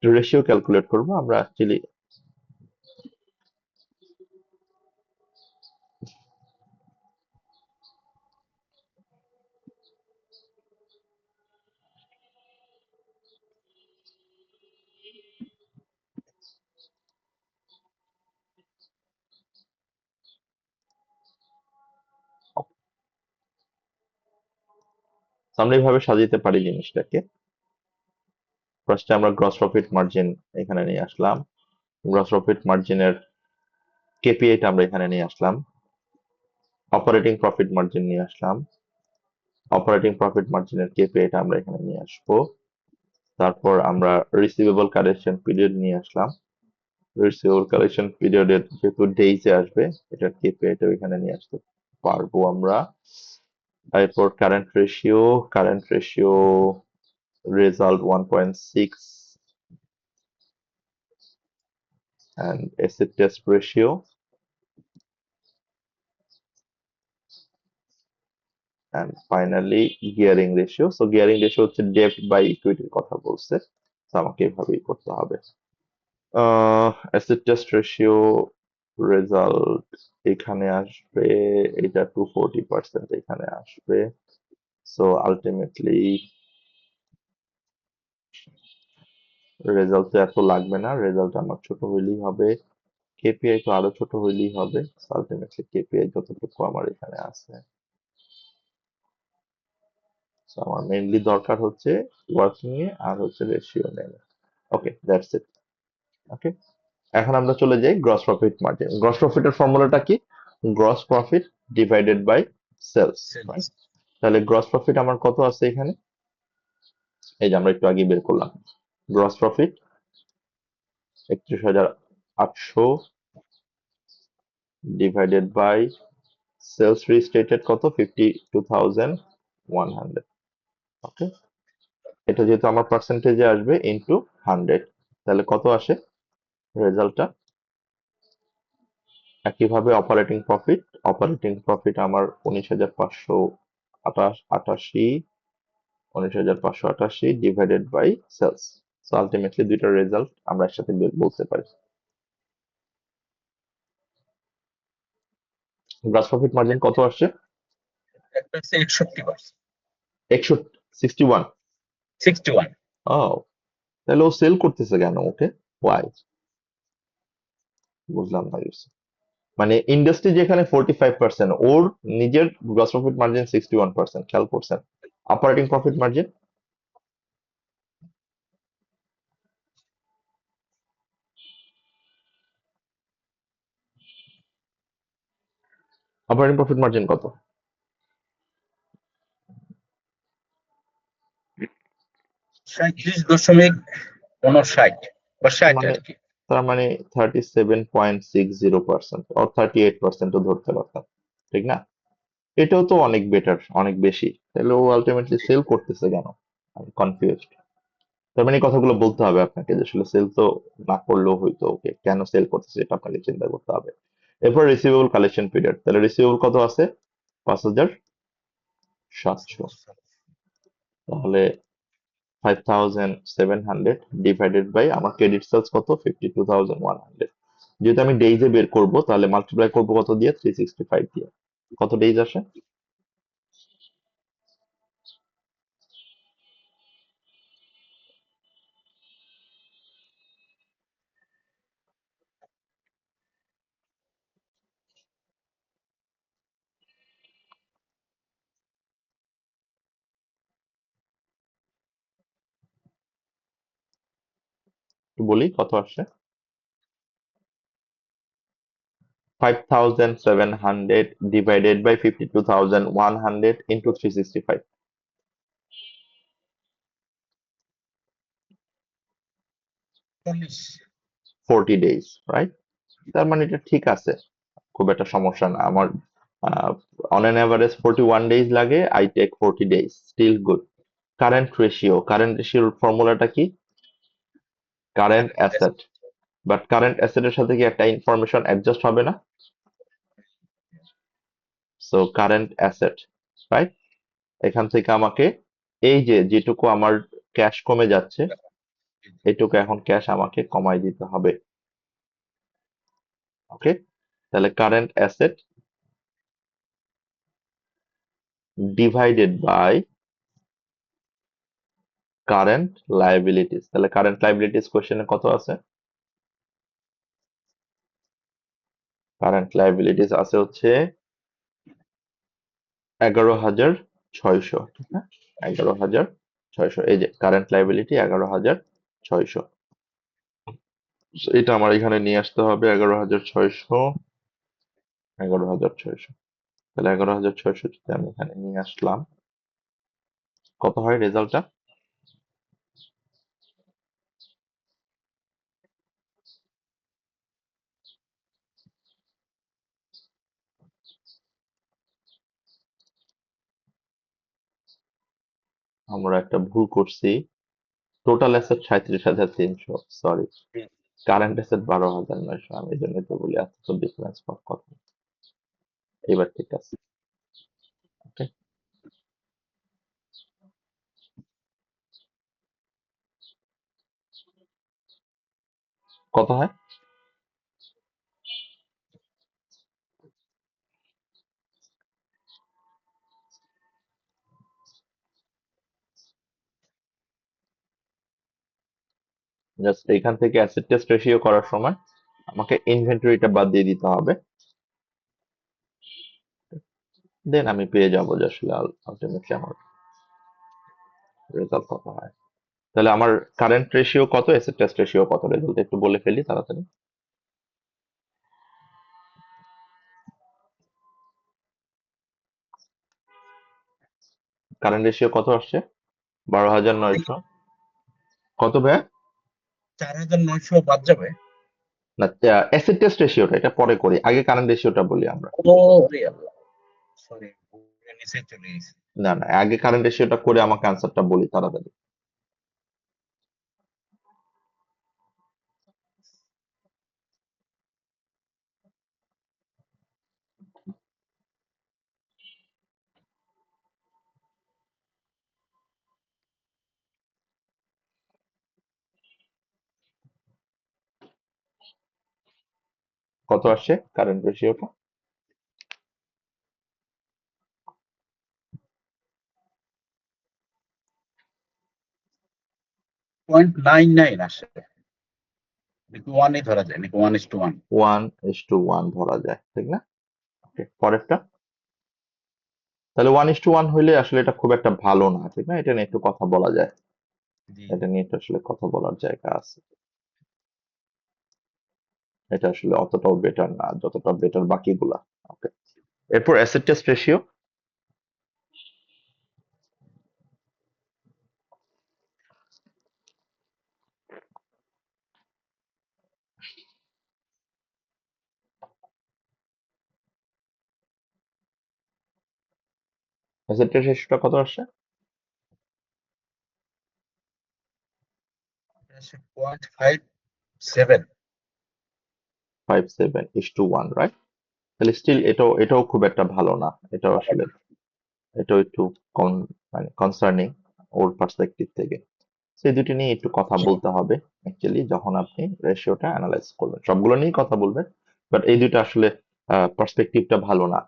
রেশিও ক্যালকুলেট করব, আমরা অ্যাকচুয়ালি আমরা এইভাবে সাজাতে পারি জিনিসটাকে। ফার্স্টে আমরা গ্রস প্রফিট মার্জিন এখানে নিয়ে আসলাম, গ্রস প্রফিট মার্জিনের কেপিআইটা আমরা এখানে নিয়ে আসলাম, অপারেটিং প্রফিট মার্জিন নিয়ে আসলাম, অপারেটিং প্রফিট মার্জিনের কেপিআইটা আমরা এখানে নিয়ে আসবো। তারপর আমরা রিসিভেবল কালেকশন পিরিয়ড নিয়ে আসলাম, রিসিভেবল কালেকশন পিরিয়ডের যেহেতু ডেইজে আসবে এটার কেপিআইটা এখানে নিয়ে আসতে পারবো আমরা। তারপর current ratio result 1.6 and asset test ratio and finally gearing ratio. So gearing ratio হচ্ছে debt by equity কথা বলছে, তো আমাকে এভাবেই করতে হবে। অ্যাসেট টেস্ট রেশিও রেজাল্ট এখানে আসবে, এটা 240% এখানে আসবে। সো আলটিমেটলি রেজাল্ট তো এত লাগবে না, রেজাল্ট আমার ছোট হইলেই হবে, কেপিআই তো আরো ছোট হইলেই হবে। আলটিমেটলি কেপিআই যতটুকু আমার এখানে আছে, so আমার মেইনলি দরকার হচ্ছে ওয়ার্কিং এ আর হচ্ছে রেশিও নেই। ওকে, দ্যাটস ইট। ওকে, এখন আমরা চলে যাই গ্রস প্রফিট মার্জিন। গ্রস প্রফিটের ফর্মুলাটা কি? Gross profit divided by sales, sales. Right? তাহলে গ্রস প্রফিট আমার কত আছে এখানে? এই যে আমরা একটু আগে বের করলাম, gross profit 31,800 divided by sales restated কত? 52,100। ওকে, এটা যেহেতু আমার পার্সেন্টেজে আসবে ইনটু 100, তাহলে কত আসে রেজাল্টটা? একইভাবে অপারেটিং প্রফিট আমার 19,588 divided by sales. So ultimately দুইটা রেজাল্ট আমরা একসাথে বলতে পারি। গ্রস প্রফিট মার্জিন কত আসছে? একটা হচ্ছে 61%। 61। 61। ও, তাহলে ও সেল করতেছে কেন? ওকে, ওয়াই? বুঝলাম না ইউসুফ। মানে ইন্ডাস্ট্রি যেখানে 45%, ওর নিজের গ্রস প্রফিট মার্জিন 61%, খেয়াল করছেন? Operating profit margin, operating profit margin কত? 37.59 বা 60 মানে আর কি। তার মানে 37.60% or 38%ও ধরতে পারতাম, ঠিক না? এটাও তো অনেক বেটার, অনেক বেশি। তাহলে ও আলটিমেটলি সেল করতেছে কেন? আমি কনফিউজড। তার মানে এই কথাগুলো বলতে হবে আপনাকে যে আসলে সেল তো না করলেও হইতো, ওকে কেন সেল করতেছে এটা আপনাকে চিন্তা করতে হবে। এরপর রিসিভেবল কালেকশন পিরিয়ড, তাহলে রিসিভেবল কত আছে? 5,700। তাহলে 5,700 ডিভাইডেড বাই আমার ক্রেডিট সেলস কত? 52,100। যেহেতু আমি ডেইজে বের করব, তাহলে মাল্টিপ্লাই করবো কত দিয়ে? 365 দিয়ে। কত ডেইজ আসে? একটু বলি কত আসে। 5,700 divided by 52,100 into 365, 40। 40 days, right? তার মানে এটা ঠিক আছে, খুব একটা সমস্যা না আমার। অন অ্যান অ্যাভারেজ 41 days লাগে, I take 40 days, still good. Current রেশিওর ফর্মুলাটা কি? Current asset. বাট কারেন্ট অ্যাসেটের সাথে কি একটা ইনফরমেশন অ্যাডজাস্ট হবে না? So current asset, right? এখান থেকে আমাকে এই যে যেটুকু আমার ক্যাশ কমে যাচ্ছে, এটুকু এখন ক্যাশ আমাকে কমাই দিতে হবে। ওকে, তাহলে current asset divided by current liabilities. তাহলে কারেন্ট লায়াবিলিটিস কোশ্চেনে কত আছে? কারেন্ট লায়াবিলিটিস আছে হচ্ছে 11,600, ঠিক না? 11,600, এই যে কারেন্ট লায়াবিলিটি 11,600। এটা আমার এখানে নিয়ে আসতে হবে 11,600, 11,600। তাহলে 11,600 যদি আমি এখানে নিয়ে আসলাম, কত হয় রেজাল্টটা? আমরা একটা ভুল করছি। Total asset 37,300, sorry. Current asset 12,900, আমি এই জন্যই তো বলি এত তো ডিফারেন্স কত। এবার ঠিক আছে। ওকে, কত হয়? জাস্ট এখান থেকে অ্যাসেট টেস্ট রেশিও করার সময় আমাকে ইনভেন্টরিটা বাদ দিয়ে দিতে হবে, দেন আমি পেয়ে যাবো যে আসলে আলটিমেটলি আমার রেজাল্ট কত হয়। তাহলে আমার কারেন্ট রেশিও কত, অ্যাসেট টেস্ট রেশিও কত, রেজাল্ট একটু বলে ফেলি তাড়াতাড়ি। কারেন্ট রেশিও কত আসছে? 12,900। কত ভাই? 4,900 বাদ যাবে। না, অ্যাসেট টেস্ট রেশিওটা এটা পরে করি, আগে কারেন্ট রেশিওটা বলি আমরা। ও রে আল্লাহ, সরি, নিচে চলে গেছে। না না, আগে কারেন্ট রেশিওটা করে আমাকে আনসারটা বলি তাড়াতাড়ি। কত আসছে কারেন্ট রেশিওটা? 0.99 আসে, নাকি 1 ধরা যায়, নাকি 1:1? 1:1 ধরা যায়, ঠিক না? ওকে, পরেরটা। তাহলে 1:1 হইলে আসলে এটা খুব একটা ভালো না, ঠিক না? এটা নিয়ে একটু কথা বলা যায়, জি। এটা নিয়ে একটু আসলে কথা বলার জায়গা আছে। এটা আসলে অতটাও বেটার না যতটা বেটার বাকিগুলা। ওকে, এরপর অ্যাসেট টেস্ট রেশিও। অ্যাসেটের রেশিওটা কত আসছে? 0.57। 57:1, রাইট? তাহলে স্টিল এটাও খুব একটা ভালো না। এটাও একটু কন মানে কনসার্নিং ওর পার্সপেক্টিভ থেকে। সেই দুটি নিয়ে একটু কথা বলতে হবে অ্যাকচুয়ালি, যখন আপনি রেশিওটা অ্যানালাইজ করবেন। সবগুলো নিয়েই কথা বলবেন, বাট এই দুটো আসলে পার্সপেক্টিভটা ভালো না।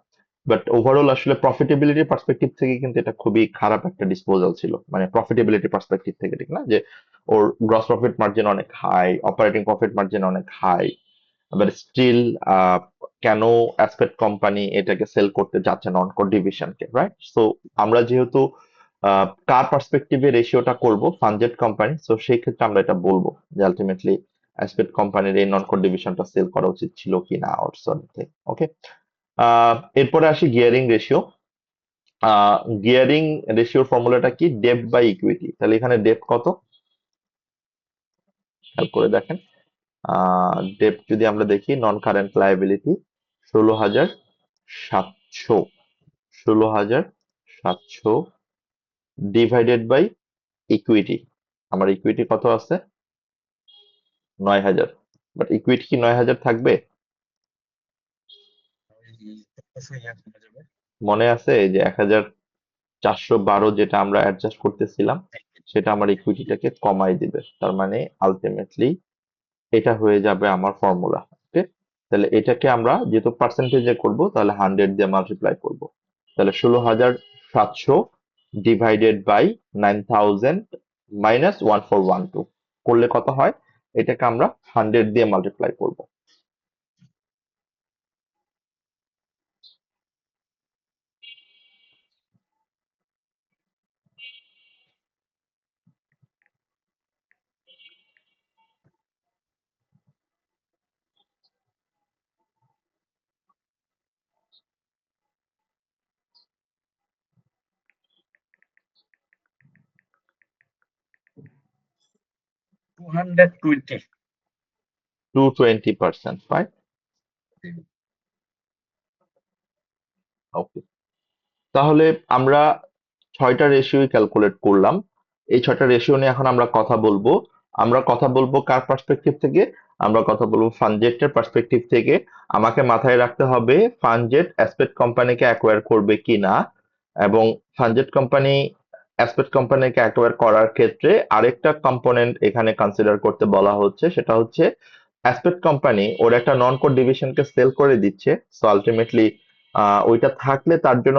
বাট ওভারঅল আসলে প্রফিটেবিলিটি পার্সপেক্টিভ থেকে কিন্তু এটা খুবই খারাপ একটা ডিসপোজাল ছিল, মানে প্রফিটেবিলিটি পার্সপেক্টিভ থেকে, ঠিক না? যে ওর গ্রস প্রফিট মার্জিন অনেক হাই, অপারেটিং প্রফিট মার্জিন অনেক হাই, বাট স্টিল কেন অ্যাসপেক্ট কোম্পানি এটাকে সেল করতে যাচ্ছে নন কোর ডিভিশনকে, রাইট? সো আমরা যেহেতু কার পার্সপেক্টিভে রেশিওটা করব, ফানজেট কোম্পানি, সো সেই ক্ষেত্রে আমরা এটা বলবো যে আলটিমেটলি অ্যাসপেক্ট কোম্পানির এই নন কোর ডিভিশনটা সেল করা উচিত ছিল কি না, অর সামথিং। ওকে, এরপরে আসি গিয়ারিং রেশিও। গিয়ারিং রেশিওর ফর্মুলাটা কি? Debt by equity. তাহলে এখানে ডেপ কত খেয়াল করে দেখেন। ডেপ যদি আমরা দেখি, নন current liability 16,700, 16,700 divided by equity. আমার ইকুইটি কত আছে? 9,000। বাট ইকুইটি কি 9,000 থাকবে? মনে আছে এই যে 1,412 যেটা আমরা অ্যাডজাস্ট করতেছিলাম, সেটা আমার ইকুইটিটাকে কমাই দিবে। তার মানে আলটিমেটলি এটা হয়ে যাবে আমার ফর্মুলা। ওকে, তাহলে এটাকে আমরা যেহেতু পার্সেন্টেজে করব, তাহলে 100 দিয়ে মাল্টিপ্লাই করব। তাহলে 16,700 ডিভাইডেড বাই 9,000 মাইনাস 1412 করলে কত হয়? এটাকে আমরা 100 দিয়ে মাল্টিপ্লাই করব। $220। 220%, right? ওকে, তাহলে আমরা 6টা রেশিওই ক্যালকুলেট করলাম। এই 6টা রেশিও নিয়ে এখন আমরা কথা বলবো। আমরা কথা বলবো কার পার্সপেক্টিভ থেকে? আমরা কথা বলবো ফানজেটের পার্সপেক্টিভ থেকে। আমাকে মাথায় রাখতে হবে ফানজেট অ্যাসপেক্ট কোম্পানিকে অ্যাকোয়ার করবে কিনা, এবং ফানজেট কোম্পানি অ্যাসপেক্ট কোম্পানিকে অ্যাকোয়ার করার ক্ষেত্রে আরেকটা কম্পোনেন্ট এখানে কনসিডার করতে বলা হচ্ছে, সেটা হচ্ছে অ্যাসপেক্ট কোম্পানি ওর একটা নন কোর ডিভিশনকে সেল করে দিচ্ছে। সো আলটিমেটলি ওইটা থাকলে তার জন্য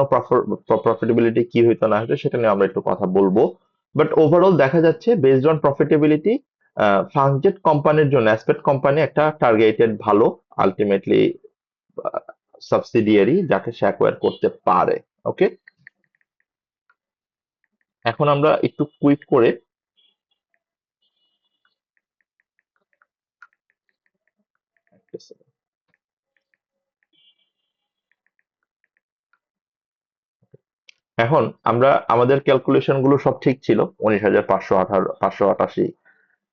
প্রফিটেবিলিটি কি হইতো না হইতো সেটা নিয়ে আমরা একটু কথা বলবো। বাট ওভারঅল দেখা যাচ্ছে বেসড অন প্রফিটেবিলিটি, ফানজেট কোম্পানির জন্য অ্যাসপেক্ট কোম্পানি একটা টার্গেটেড ভালো আলটিমেটলি সাবসিডিয়ারি যাকে সে অ্যাকোয়ার করতে পারে। ওকে, এখন আমরা একটু কুইক করে এখন আমরা আমাদের ক্যালকুলেশন গুলো সব ঠিক ছিল। 19,588,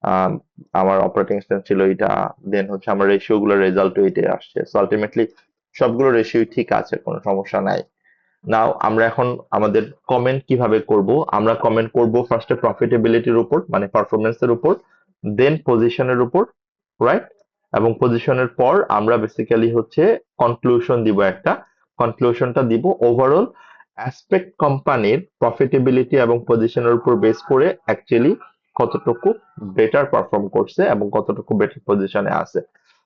আম, আমার অপারেটিং এক্সপেন্স ছিল এটা, দেন হচ্ছে আমার রেশিও গুলো রেজাল্ট এটাই আসছে। সো আলটিমেটলি সবগুলো রেশিও ঠিক আছে, কোনো সমস্যা নাই। নাও আমরা এখন আমাদের কমেন্ট কিভাবে করব? আমরা কমেন্ট করব ফার্স্টে প্রফিটেবিলিটির উপর, মানে পারফরমেন্সের উপর, দেন পজিশনের উপর, রাইট? এবং পজিশনের পর আমরা বেসিক্যালি হচ্ছে কনক্লুশন দিব একটা। কনক্লুশনটা দিব ওভারঅল অ্যাসপেক্ট কোম্পানির প্রফিটেবিলিটি এবং পজিশনের উপর বেস করে অ্যাকচুয়ালি কতটুকু বেটার পারফর্ম করছে এবং কতটুকু বেটার পজিশনে আছে।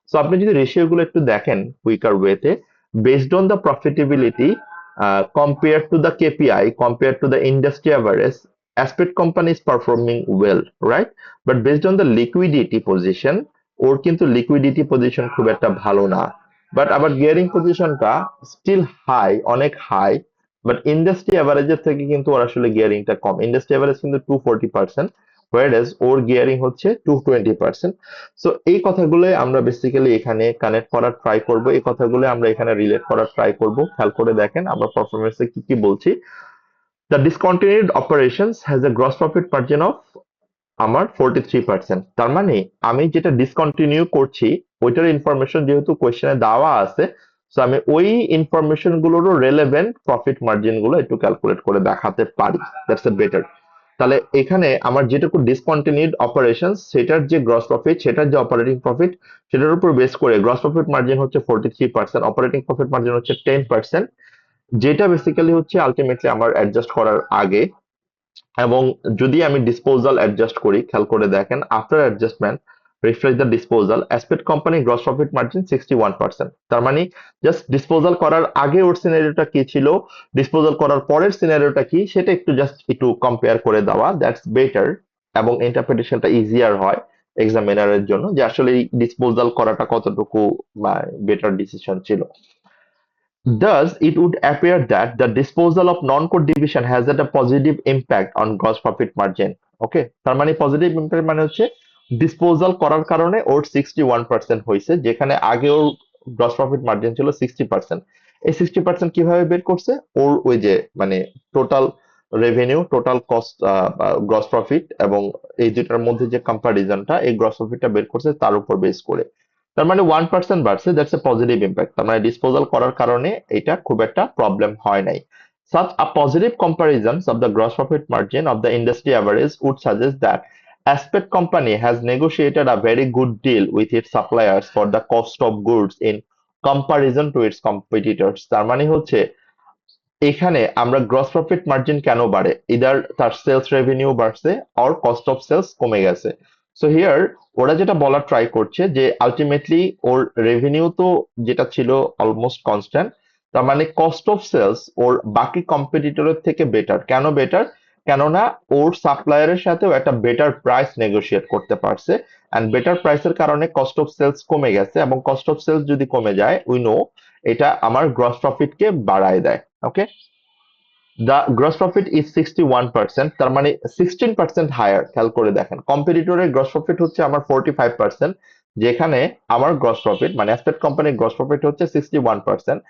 সো আপনি যদি রেশিও গুলো একটু দেখেন কুইকার ওয়েতে, based on the profitability, compared to the KPI, compared to the industry average, Aspect company is performing well, right? But based on the liquidity position, ওর কিন্তু liquidity position খুব একটা ভালো না। বাট আবার গিয়ারিং পজিশনটা স্টিল হাই, অনেক high, but industry অ্যাভারেজের থেকে কিন্তু ওর আসলে গিয়ারিংটা কম। ইন্ডাস্ট্রি অ্যাভারেজ কিন্তু 240%, whereas ওর গিয়ারিং হচ্ছে 220%। সো এই কথাগুলোই আমরা বেসিক্যালি এখানে কানেক্ট করার ট্রাই করব, এই কথাগুলো আমরা এখানে রিলেট করার ট্রাই করব। খেয়াল করে দেখেন আমরা পারফরমেন্সে কি কি বলছি। The discontinued operations has a gross profit margin of আমার 43%। তার মানে আমি যেটা ডিসকন্টিনিউ করছি ওইটার ইনফরমেশন যেহেতু কোয়েশ্চেনে দেওয়া আছে, সো আমি ওই ইনফরমেশন গুলোরও রেলেভেন্ট প্রফিট মার্জিন গুলো একটু ক্যালকুলেট করে দেখাতে পারি। That's a better. তাহলে এখানে আমার যেটুকু ডিসকন্টিনিউড অপারেশন সেটার যে গ্রস প্রফিট, সেটার যে অপারেটিং প্রফিট, সেটার উপর বেস করে গ্রস প্রফিট মার্জিন হচ্ছে 43%, অপারেটিং প্রফিট মার্জিন হচ্ছে 10%, যেটা বেসিক্যালি হচ্ছে আলটিমেটলি আমার অ্যাডজাস্ট করার আগে। এবং যদি আমি ডিসপোজাল অ্যাডজাস্ট করি, খেয়াল করে দেখেন, after adjustment refresh the disposal, aspect company gross profit margin 61%। তার মানে জাস্ট ডিসপোজাল করার আগে ওর সিনারিওটা কি ছিল, ডিসপোজাল করার পরের সিনারিওটা কি, সেটা একটু কম্পেয়ার করে দেওয়া, দ্যাটস বেটার। এবং ইন্টারপ্রিটেশনটা ইজিয়ার হয় এক্সামিনারের জন্য, যে আসলে ডিসপোজাল করাটা কতটুকু বেটার ডিসিশন ছিল। Thus, it would appear that the disposal of non-core division has had a positive impact on gross profit margin. Okay, তার মানে পজিটিভ ইম্প্যাক্ট মানে হচ্ছে ডিসপোজাল করার কারণে ওর 61% হয়েছে, যেখানে আগে ওর গ্রস প্রফিট মার্জিন ছিল 60%। এই 60% কিভাবে বের করছে, ওর ওই যে মানে total revenue, total cost, gross profit এবং এই দুটার মধ্যে যে কম্পারিজনটা, এই গ্রস প্রফিটটা বের করছে তার উপর বেস করে। তার মানে 1% বাড়ছে, দ্যাটস এ পজিটিভ ইম্প্যাক্ট। তার মানে ডিসপোজাল করার কারণে এটা খুব একটা প্রবলেম হয় নাই। Such a positive comparisons of the gross profit margin of the industry average would suggest that Aspect Company has negotiated a very good deal with its suppliers for the cost of goods in comparison to its competitors. তার মানে হচ্ছে এখানে আমরা gross profit margin কেন বাড়ে, either তার sales revenue বাড়ছে or cost of sales কমে গেছে। সো হিয়ার ওরা যেটা বলার ট্রাই করছে যে আলটিমেটলি ওর রেভিনিউ তো যেটা ছিল অলমোস্ট কনস্ট্যান্ট, তার মানে কস্ট অফ সেলস ওর বাকি কম্পিটিটরের থেকে বেটার। কেন বেটার? কেননা ওর সাপ্লায়ারের সাথেও একটা বেটার প্রাইস নেগোশিয়েট করতে পারছে, অ্যান্ড বেটার প্রাইসের কারণে কস্ট অফ সেলস কমে গেছে, এবং কস্ট অফ সেলস যদি কমে যায় উই নো এটা আমার গ্রস প্রফিটকে বাড়ায় দেয়। ওকে, দ্য গ্রস প্রফিট ইজ 61%, তার মানে 16% হায়ার। খেয়াল করে দেখেন, কম্পিটিটরের গ্রস প্রফিট হচ্ছে আমার 45%, যেখানে আমার গ্রস প্রফিট মানে অ্যাসপেক্ট কোম্পানির গ্রস প্রফিট হচ্ছে 61%,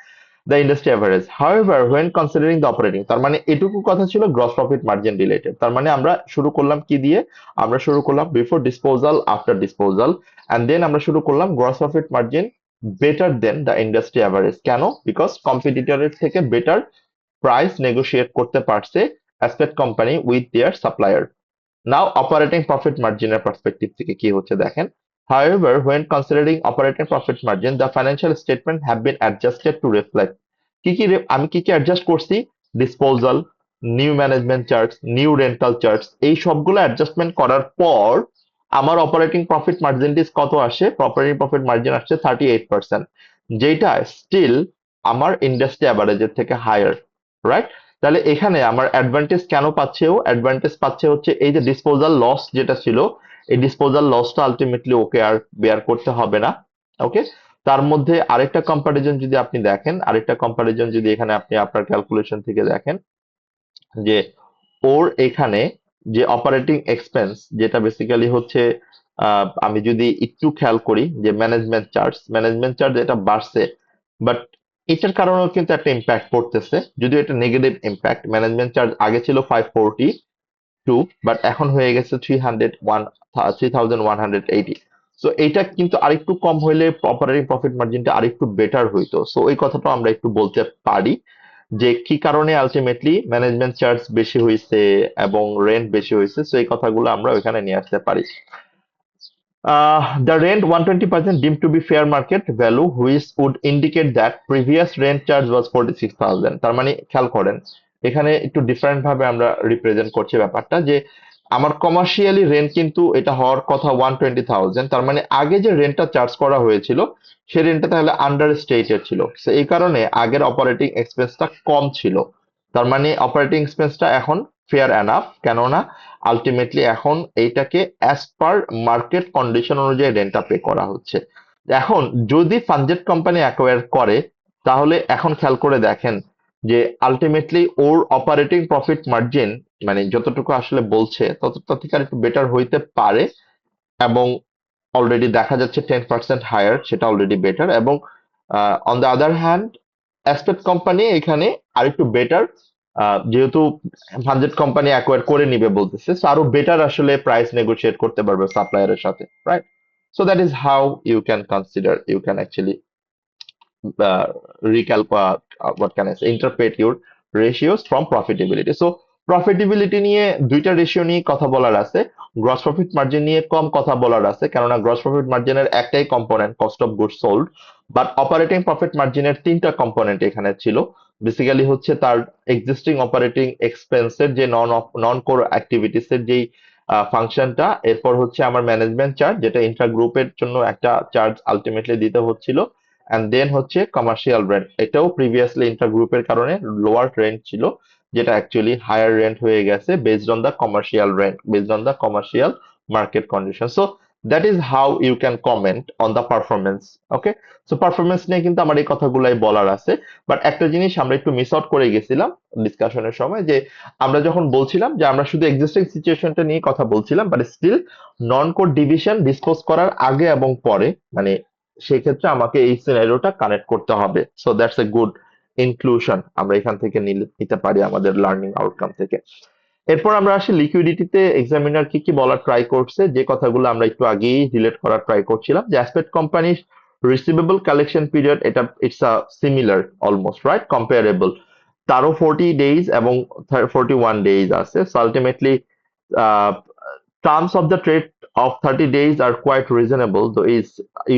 the industry average. However when considering the operating, তার মানে এটুকু কথা ছিল গ্রস প্রফিট মার্জিন রিলেটেড। তার মানে আমরা শুরু করলাম কি দিয়ে, আমরা শুরু করলাম before disposal, after disposal, and then আমরা শুরু করলাম gross profit margin better than the industry average. কেন? বিকজ কম্পিটিটরের থেকে বেটার প্রাইস নেগোশিয়েট করতে পারছে aspect company with their supplier. Now operating profit মার্জিনের পার্সপেক্টিভ থেকে কি হচ্ছে দেখেন। However, when considering operating profit margin, the financial statement have been adjusted to reflect আমি কি কি অ্যাডজাস্ট করছি, disposal, new management charge, new rental charge, এই সবগুলো অ্যাডজাস্টমেন্ট করার পর আমার অপারেটিং প্রফিট মার্জিনটি কত আসে, অপারেটিং প্রফিট মার্জিন আসছে 38%, যেটা স্টিল আমার ইন্ডাস্ট্রি অ্যাভারেজের থেকে হায়ার, রাইট? তাহলে এখানে আমার অ্যাডভান্টেজ কেন পাচ্ছে, ও অ্যাডভান্টেজ পাচ্ছে হচ্ছে এই যে ডিসপোজাল লস যেটা ছিল, এই ডিসপোজাল লসটা আলটিমেটলি ওকে আর বেয়ার করতে হবে না। ওকে, তার মধ্যে আরেকটা কম্পারিজন যদি আপনি দেখেন, আরেকটা কম্পারিজন যদি এখানে আপনি আপনার ক্যালকুলেশন থেকে দেখেন, যে ওর এখানে যে অপারেটিং এক্সপেন্স যেটা বেসিক্যালি হচ্ছে, আমি যদি একটু খেয়াল করি যে ম্যানেজমেন্ট চার্জ এটা বাড়ছে, বাট এটার কারণেও কিন্তু একটা ইম্প্যাক্ট পড়তেছে, যদিও এটা নেগেটিভ ইম্প্যাক্ট। ম্যানেজমেন্ট চার্জ আগে ছিল 542, বাট এখন হয়ে গেছে 3180। সো এটা কিন্তু আরেকটু কম হইলে অপারেটিং প্রফিট মার্জিনটা আরেকটু বেটার হইতো। সো ওই কথাটা আমরা একটু বলতে পারি যে কি কারণে আলটিমেটলি ম্যানেজমেন্ট চার্জ বেশি হয়েছে এবং রেন্ট বেশি হয়েছে। সো এই কথাগুলো আমরা ওইখানে নিয়ে আসতে পারি। The rent 120% deemed to be fair market value, which would indicate that previous rent charge was 46,000। তার মানে খেয়াল করেন এখানে একটু ডিফারেন্ট ভাবে আমরা রিপ্রেজেন্ট করছি ব্যাপারটা, যে আমার কমার্শিয়ালি রেন্ট কিন্তু এটা হওয়ার কথা 120,000, তার মানে আগে যে রেন্টটা চার্জ করা হয়েছিল সেই রেন্টটা তাহলে আন্ডার স্টেটেড ছিল। So এই কারণে আগের অপারেটিং এক্সপেন্সটা কম ছিল। তার মানে অপারেটিং এক্সপেন্সটা এখন ফেয়ার এনাফ, কেননা আলটিমেটলি এখন এইটাকে অ্যাজ পার মার্কেট কন্ডিশন অনুযায়ী রেন্টটা পে করা হচ্ছে। এখন যদি ফানজেট কোম্পানি অ্যাকোয়ার করে, তাহলে এখন খেয়াল করে দেখেন যে আলটিমেটলি ওর অপারেটিং প্রফিট মার্জিন মানে যতটুকু আসলে বলছে ততটা থেকে আর একটু বেটার হইতে পারে, এবং অলরেডি দেখা যাচ্ছে 10% হায়ার, সেটা অলরেডি বেটার। এবং on the other hand aspect company এখানে আরেকটু বেটার, যেহেতু বাজেট কোম্পানি অ্যাকোয়ার করে নিবে বলতেছে, so আরো বেটার আসলে প্রাইস নেগোশিয়েট করতে পারবে সাপ্লায়ারের সাথে, right? So that is how you can consider, you can actually what can I say, interpret your ratios from profitability. So profitability নিয়ে দুইটা রেশিও নিয়ে কথা বলার আছে, গ্রস প্রফিট মার্জিন নিয়ে কম কথা বলার আছে, কেননা গ্রস প্রফিট মার্জিনের একটাই component cost of goods sold, but operating profit মার্জিনের তিনটা কম্পোনেন্ট এখানে ছিল। বেসিক্যালি হচ্ছে তার এক্সিস্টিং অপারেটিং এক্সপেন্সের যে নন কোর অ্যাক্টিভিটিস এর যেই ফাংশনটা, এরপর হচ্ছে আমার ম্যানেজমেন্ট চার্জ যেটা ইন্ট্রা গ্রুপের জন্য একটা চার্জ আলটিমেটলি দিতে হচ্ছিল, অ্যান্ড দেন হচ্ছে কমার্শিয়াল রেন্ট, এটাও প্রিভিয়াসলি ইন্ট্রা গ্রুপের কারণে লোয়ার রেন্ট ছিল, যেটা অ্যাকচুয়ালি হায়ার রেন্ট হয়ে গেছে based on the commercial rent, based on the commercial market condition. So that is how you can comment on the performance. Okay, so performance নিয়ে কিন্তু আমার এই কথাগুলাই বলার আছে, বাট একটা জিনিস আমরা একটু মিস আউট করে গেছিলাম ডিসকাশনের সময়, যে আমরা যখন বলছিলাম যে আমরা শুধু এক্সিস্টিং সিচুয়েশনটা নিয়ে কথা বলছিলাম, but still non core division dispose করার আগে এবং পরে, মানে সেই ক্ষেত্রে আমাকে এই সিনারিওটা কানেক্ট করতে হবে। So that's a good inclusion আমরা এখান থেকে নিতে পারি আমাদের লার্নিং আউটকাম থেকে। এরপর আমরা আসি লিকুইডিটিতে এক্সামিনার কি কি বলার ট্রাই করছে, যে কথাগুলো আমরা একটু আগেই রিলেট করার ট্রাই করছিলাম, যে অ্যাসপেক্ট কোম্পানির রিসিভেবল কালেকশন পিরিয়ড, এটা it's a similar almost right comparable, তারও 40 days এবং 41 days আছে। So ultimately terms of the trade of 30 days are quite reasonable, though it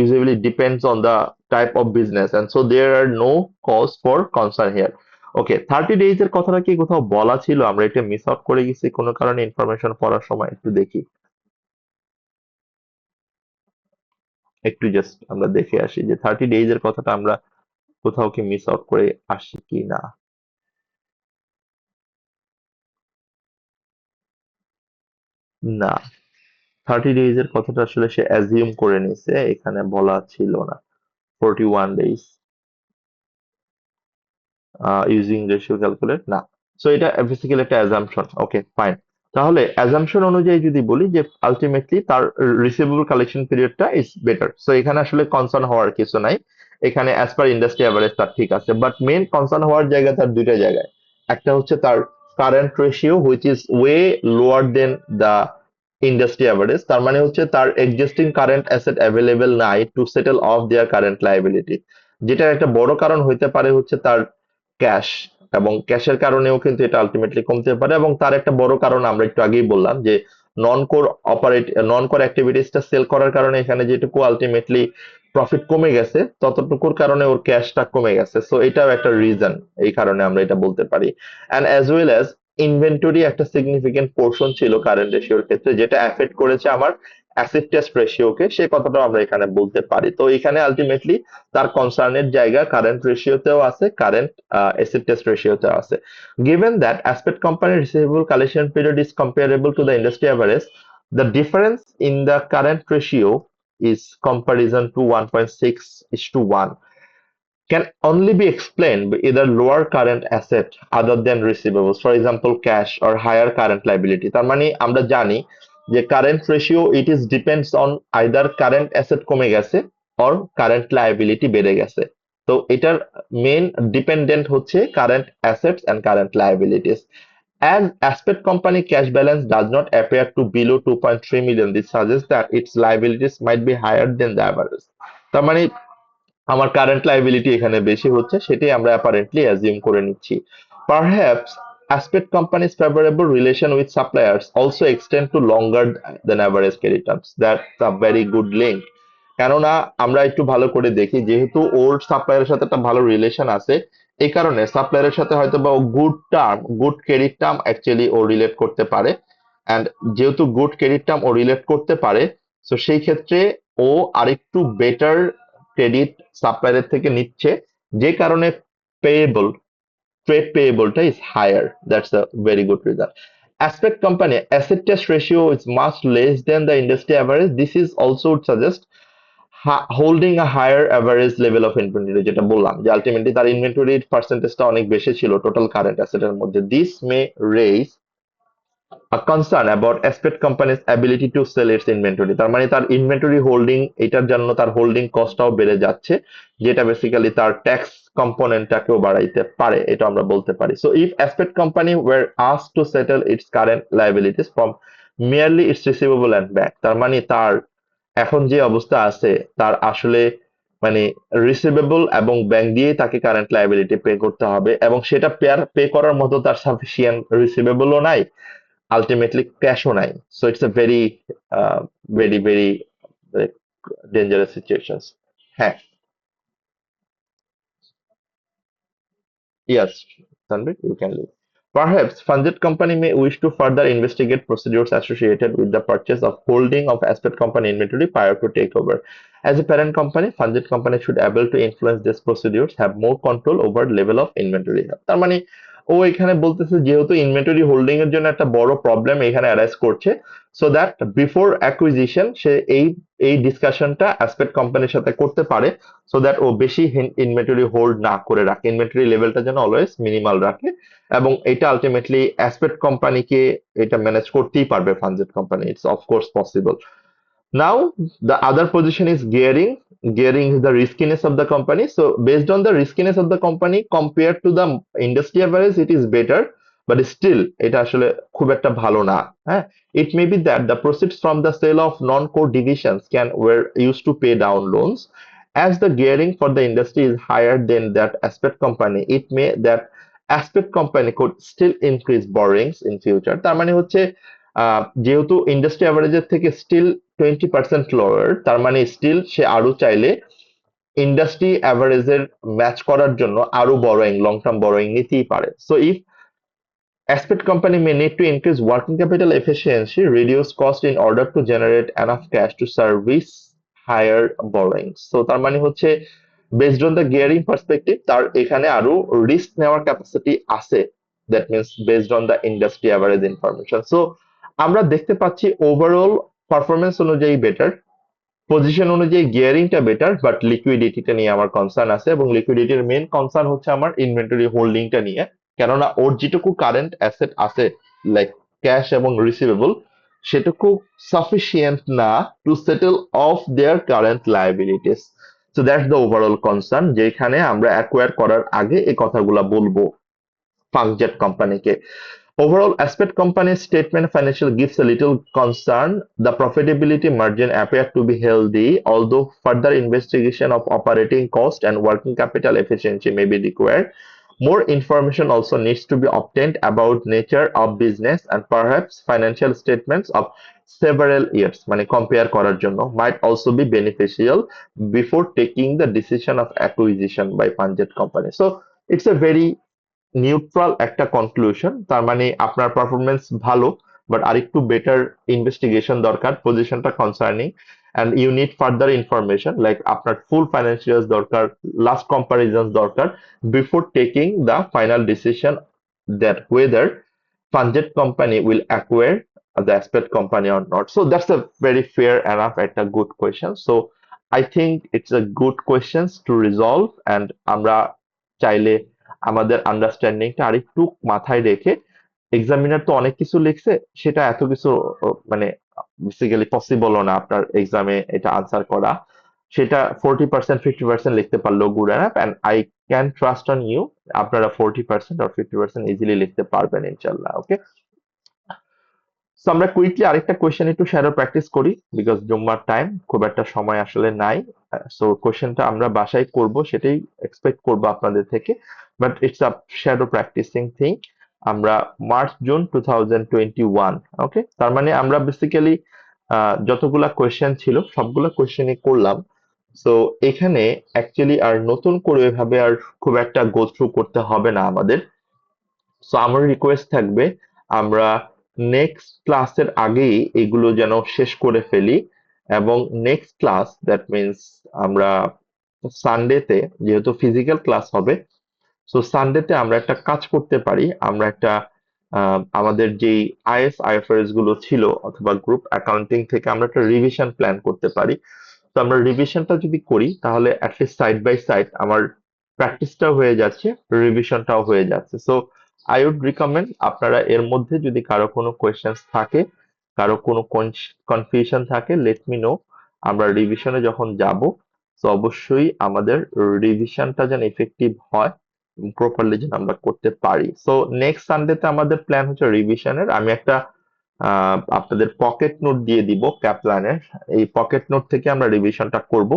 usually depends on the type of business, and so there are no cause for concern here. Okay, 30 days এর কথাটা কি কোথাও বলা ছিল? আমরা এটা miss out করে গেছি কোনো কারণে ইনফরমেশন পড়ার সময়, একটু দেখি, একটু জাস্ট আমরা দেখে আসি যে 30 days এর কথাটা আমরা কোথাও কি মিস আউট করে আসি কি না। না, 30 days এর কথাটা আসলে সে অ্যাজিউম করে নিছে, এখানে বলা ছিল না 41 days ইউজিং রেশিও ক্যালকুলেট না। সো এটা বেসিক্যালি একটা অ্যাজাম্পশন। ওকে ফাইন, তাহলে অ্যাজাম্পশন অনুযায়ী যদি বলি যে আলটিমেটলি তার রিসিভেবল কালেকশন পিরিয়ডটা ইজ বেটার, সো এখানে আসলে কনসার্ন হওয়ার কিছু নাই, এখানে অ্যাজ পার ইন্ডাস্ট্রি অ্যাভারেজ তার ঠিক আছে, বাট মেন কনসার্ন হওয়ার জায়গা তার দুইটা জায়গায়। একটা হচ্ছে তার current ratio which is way lower than the industry average, তার মানে হচ্ছে তার এক্সিস্টিং কারেন্ট অ্যাসেট অ্যাভেলেবেল নাই to settle off their current liability, যেটার একটা বড় কারণ হইতে পারে হচ্ছে তার ক্যাশ, এবং ক্যাশের কারণেও কিন্তু এটা আলটিমেটলি কমতে পারে, এবং তার একটা বড় কারণ আমরা একটু আগেই বললাম যে নন কোর অ্যাক্টিভিটিসটা সেল করার কারণে এখানে যেটুকু আলটিমেটলি প্রফিট কমে গেছে ততটুকুর কারণে ওর ক্যাশটা কমে গেছে, সো এটাও একটা রিজন, এই কারণে আমরা এটা বলতে পারি। And as well as inventory একটা সিগনিফিকেন্ট পোর্শন ছিল কারেন্ট রেশিওর ক্ষেত্রে, যেটা এফেক্ট করেছে আমার অ্যাসেট টেস্ট রেশিওকে, সেই কথাটাও আমরা এখানে বলতে পারি। তো এখানে আলটিমেটলি তার কনসার্নের জায়গা কারেন্ট রেশিওতেও আছে, কারেন্ট অ্যাসেট টেস্ট রেশিওতেও আছে। Given that Aspect company receivable collection period is comparable to the industry average, the difference in the current ratio is comparison to 1.6:1 can only be explained by either lower current asset other than receivables, for example cash, or higher current liability। তার মানে আমরা জানি যে current ratio it is depends on either current asset কমে গেছে or current liability বেড়ে গেছে। তো এটার মেন ডিপেন্ডেন্ট হচ্ছে current assets and current liabilities. As Aspect Company cash balance does not appear to below 2.3 million, this suggests that its liabilities might be higher than the average। তার মানে আমার current liability এখানে বেশি হচ্ছে, সেটাই আমরা apparently assume করে নিচ্ছি। Perhaps Aspect company's favorable relation with suppliers also extend to longer than average credit terms. That's a very good link. কেননা আমরা একটু ভালো করে দেখি, যেহেতু ওর সাপ্লায়ারের সাথে একটা ভালো রিলেশন আছে, এই কারণে সাপ্লায়ারের সাথে হয়তো বা গুড ক্রেডিট টার্ম অ্যাকচুয়ালি ও রিলেট করতে পারে, অ্যান্ড যেহেতু গুড ক্রেডিট টার্ম ও রিলেট করতে পারে, তো সেই ক্ষেত্রে ও আরেকটু বেটার ক্রেডিট সাপ্লায়ারের থেকে নিচ্ছে, যে কারণে পেয়েবল ট্রেড পেয়েবলটা is higher. That's a very good reason. Aspect company asset test ratio is much less than the industry average. This is also would suggest holding a higher average level of inventory, যেটা বললাম যে ultimately তার ইনভেন্টরির পার্সেন্টেজটা অনেক বেশি ছিল total current অ্যাসেটের মধ্যে। This may raise a concern about Aspect company's ability to sell its inventory। তার মানে তার ইনভেন্টরি হোল্ডিং, এটার জন্য তার হোল্ডিং কস্টটাও বেড়ে যাচ্ছে, যেটা বেসিক্যালি তার ট্যাক্স কম্পোনেন্টটাকেও বাড়াইতে পারে, এটা আমরা বলতে পারি। So if Aspect company were asked to settle its current liabilities from merely its receivable and back, তার মানে তার এখন যে অবস্থা আছে তার আসলে মানে রিসিভেবল এবং ব্যাংক দিয়ে তাকে কারেন্ট লায়াবিলিটি পে করতে হবে, এবং সেটা পে করার মতো তার সাফিসিয়েন্ট রিসিভেবলও নাই, আলটিমেটলি ক্যাশও নাই। So it's a very very very dangerous situation. হ্যাঁ, yes, Tanvir, you can leave. Perhaps funded company may wish to further investigate procedures associated with the purchase of holding of asset company inventory prior to takeover. As a parent company, funded company should able to influence these procedures, have more control over level of inventory. তার মানে ও এখানে বলতেছে যেহেতু inventory holding এর জন্য একটা বড় problem এখানে অ্যারাইজ করছে, সো দ্যাট বিফোর অ্যাকুইজিশন সে এই এই ডিসকাশনটা অ্যাসপেক্ট কোম্পানির সাথে করতে পারে, সো দ্যাট ও বেশি ইনভেন্টরি হোল্ড না করে রাখে, ইনভেন্টরি লেভেলটা যেন অলওয়েজ মিনিমাল রাখে, এবং এটা আলটিমেটলি অ্যাসপেক্ট কোম্পানিকে এটা ম্যানেজ করতেই পারবে funded company, it's of course possible. Now, the other position is gearing. Gearing is the riskiness of the company. So, based on the riskiness of the company compared to the industry average, it is better. But still, এটা আসলে খুব একটা ভালো না। হ্যাঁ, it may be that the proceeds from the sale of non-core divisions can were used to pay down loans. As the gearing for the industry is higher than that aspect company, it may that aspect company could still increase borrowings in future. তার মানে হচ্ছে যেহেতু industry অ্যাভারেজের থেকে still 20% lower, তার মানে still সে আরো চাইলে industry অ্যাভারেজের match করার জন্য আরো বড়োইং, লং টার্ম বড়োইং নিতেই পারে। So if Aspect company may need to increase working capital efficiency, reduce cost in order to generate enough cash to service higher borrowings. So তার মানে হচ্ছে based on the gearing perspective তার এখানে আরো risk নেওয়ার capacity আছে, that means based on the industry average information. So আমরা দেখতে পাচ্ছি ওভারঅল পারফরমেন্স অনুযায়ী বেটার, পজিশন অনুযায়ী গিয়ারিংটা বেটার, বাট লিকুইডিটিটা নিয়ে আমার কনসার্ন আছে, এবং লিকুইডিটির মেইন কনসার্ন হচ্ছে আমার ইনভেন্টরি হোল্ডিংটা নিয়ে। কেননা ওর যেটুকু কারেন্ট অ্যাসেট আছে, লাইক ক্যাশ এবং রিসিভেবল, সেটুকু সাফিসিয়েন্ট না two settle off their current liabilities. So that's the overall concern, যেখানে আমরা অ্যাকোয়ার করার আগে এই কথাগুলা বলবো ফাঙ্কজেট কোম্পানিকে। Overall, Aspect Company's statement financial gives a little concern. The profitability margin appeared to be healthy, although further investigation of operating cost and working capital efficiency may be required. More information also needs to be obtained about nature of business and perhaps financial statements of several years, মানে compare করার জন্য, might also be beneficial before taking the decision of acquisition by Panjet company. So it's a very neutral একটা conclusion. তার মানে আপনার performance ভালো, but আরেকটু better investigation দরকার, পজিশনটা concerning, and you need further information, like আপনার ফুল ফাইন্যান্সিয়ালস দরকার, লাস্ট কম্পারিজন দরকার, before taking the final decision that whether funded company will acquire the aspect company or not. So that's a very fair enough and a good question. So I think it's a good questions to resolve, and আমরা চাইলে আমাদের আন্ডারস্ট্যান্ডিংটা আরেকটু মাথায় রেখে, examiner তো অনেক কিছু লিখছে, সেটা এত কিছু মানে বেসিক্যালি পসিবলও না আপনার এক্সামে এটা আনসার করা। সেটা 40% 50% লিখতে পারলেও good enough, and I can trust on you, আপনারা 40% আর 50% ইজিলি লিখতে পারবেন ইনশাল্লাহ। ওকে, সো আমরা কুইকলি আরেকটা কোয়েশ্চেন একটু শ্যাডো প্র্যাকটিস করি, বিকজ জুম্মার টাইম, খুব একটা সময় আসলে নাই। সো কোয়েশ্চেনটা আমরা বাসায় করব, সেটাই এক্সপেক্ট করব আপনাদের থেকে, but it's a shadow practicing thing. আমরা মার্চ জুন 2021, ওকে, তার মানে আমরা বেসিক্যালি যতগুলা কোয়েশ্চেন ছিল সবগুলা কোয়েশ্চেনই করলাম। সো এখানে অ্যাকচুয়ালি আর নতুন করে এভাবে আর খুব একটা গো থ্রু করতে হবে না আমাদের। সো আমার রিকোয়েস্ট থাকবে আমরা নেক্সট ক্লাসের আগেই এগুলো যেন শেষ করে ফেলি, এবং নেক্সট ক্লাস দ্যাট মিনস আমরা সানডেতে, যেহেতু ফিজিক্যাল ক্লাস হবে, সো সানডেতে আমরা একটা কাজ করতে পারি, আমরা একটা আমাদের যেই আইএফআরএস গুলো ছিল অথবা গ্রুপ অ্যাকাউন্টিং থেকে আমরা একটা রিভিশন প্ল্যান করতে পারি। তো আমরা রিভিশনটা যদি করি তাহলে অ্যাটলিস্ট সাইড বাই সাইড আমার প্র্যাকটিসটাও হয়ে যাচ্ছে, রিভিশনটাও হয়ে যাচ্ছে। সো আই উড রিকমেন্ড আপনারা এর মধ্যে যদি কারো কোনো কোয়েশ্চেন্স থাকে, কারো কোনো কনফিউশন থাকে, লেট মি নো। আমরা রিভিশনে যখন যাব, তো অবশ্যই আমাদের রিভিশনটা যেন ইফেক্টিভ হয়, প্রপারলি যেন আমরা করতে পারি। সো নেক্সট সানডেতে আমাদের প্ল্যান হচ্ছে রিভিশনের। আমি একটা আপনাদের পকেট নোট দিয়ে দিব ক্যাপলানের, এই পকেট নোট থেকে আমরা রিভিশনটা করব,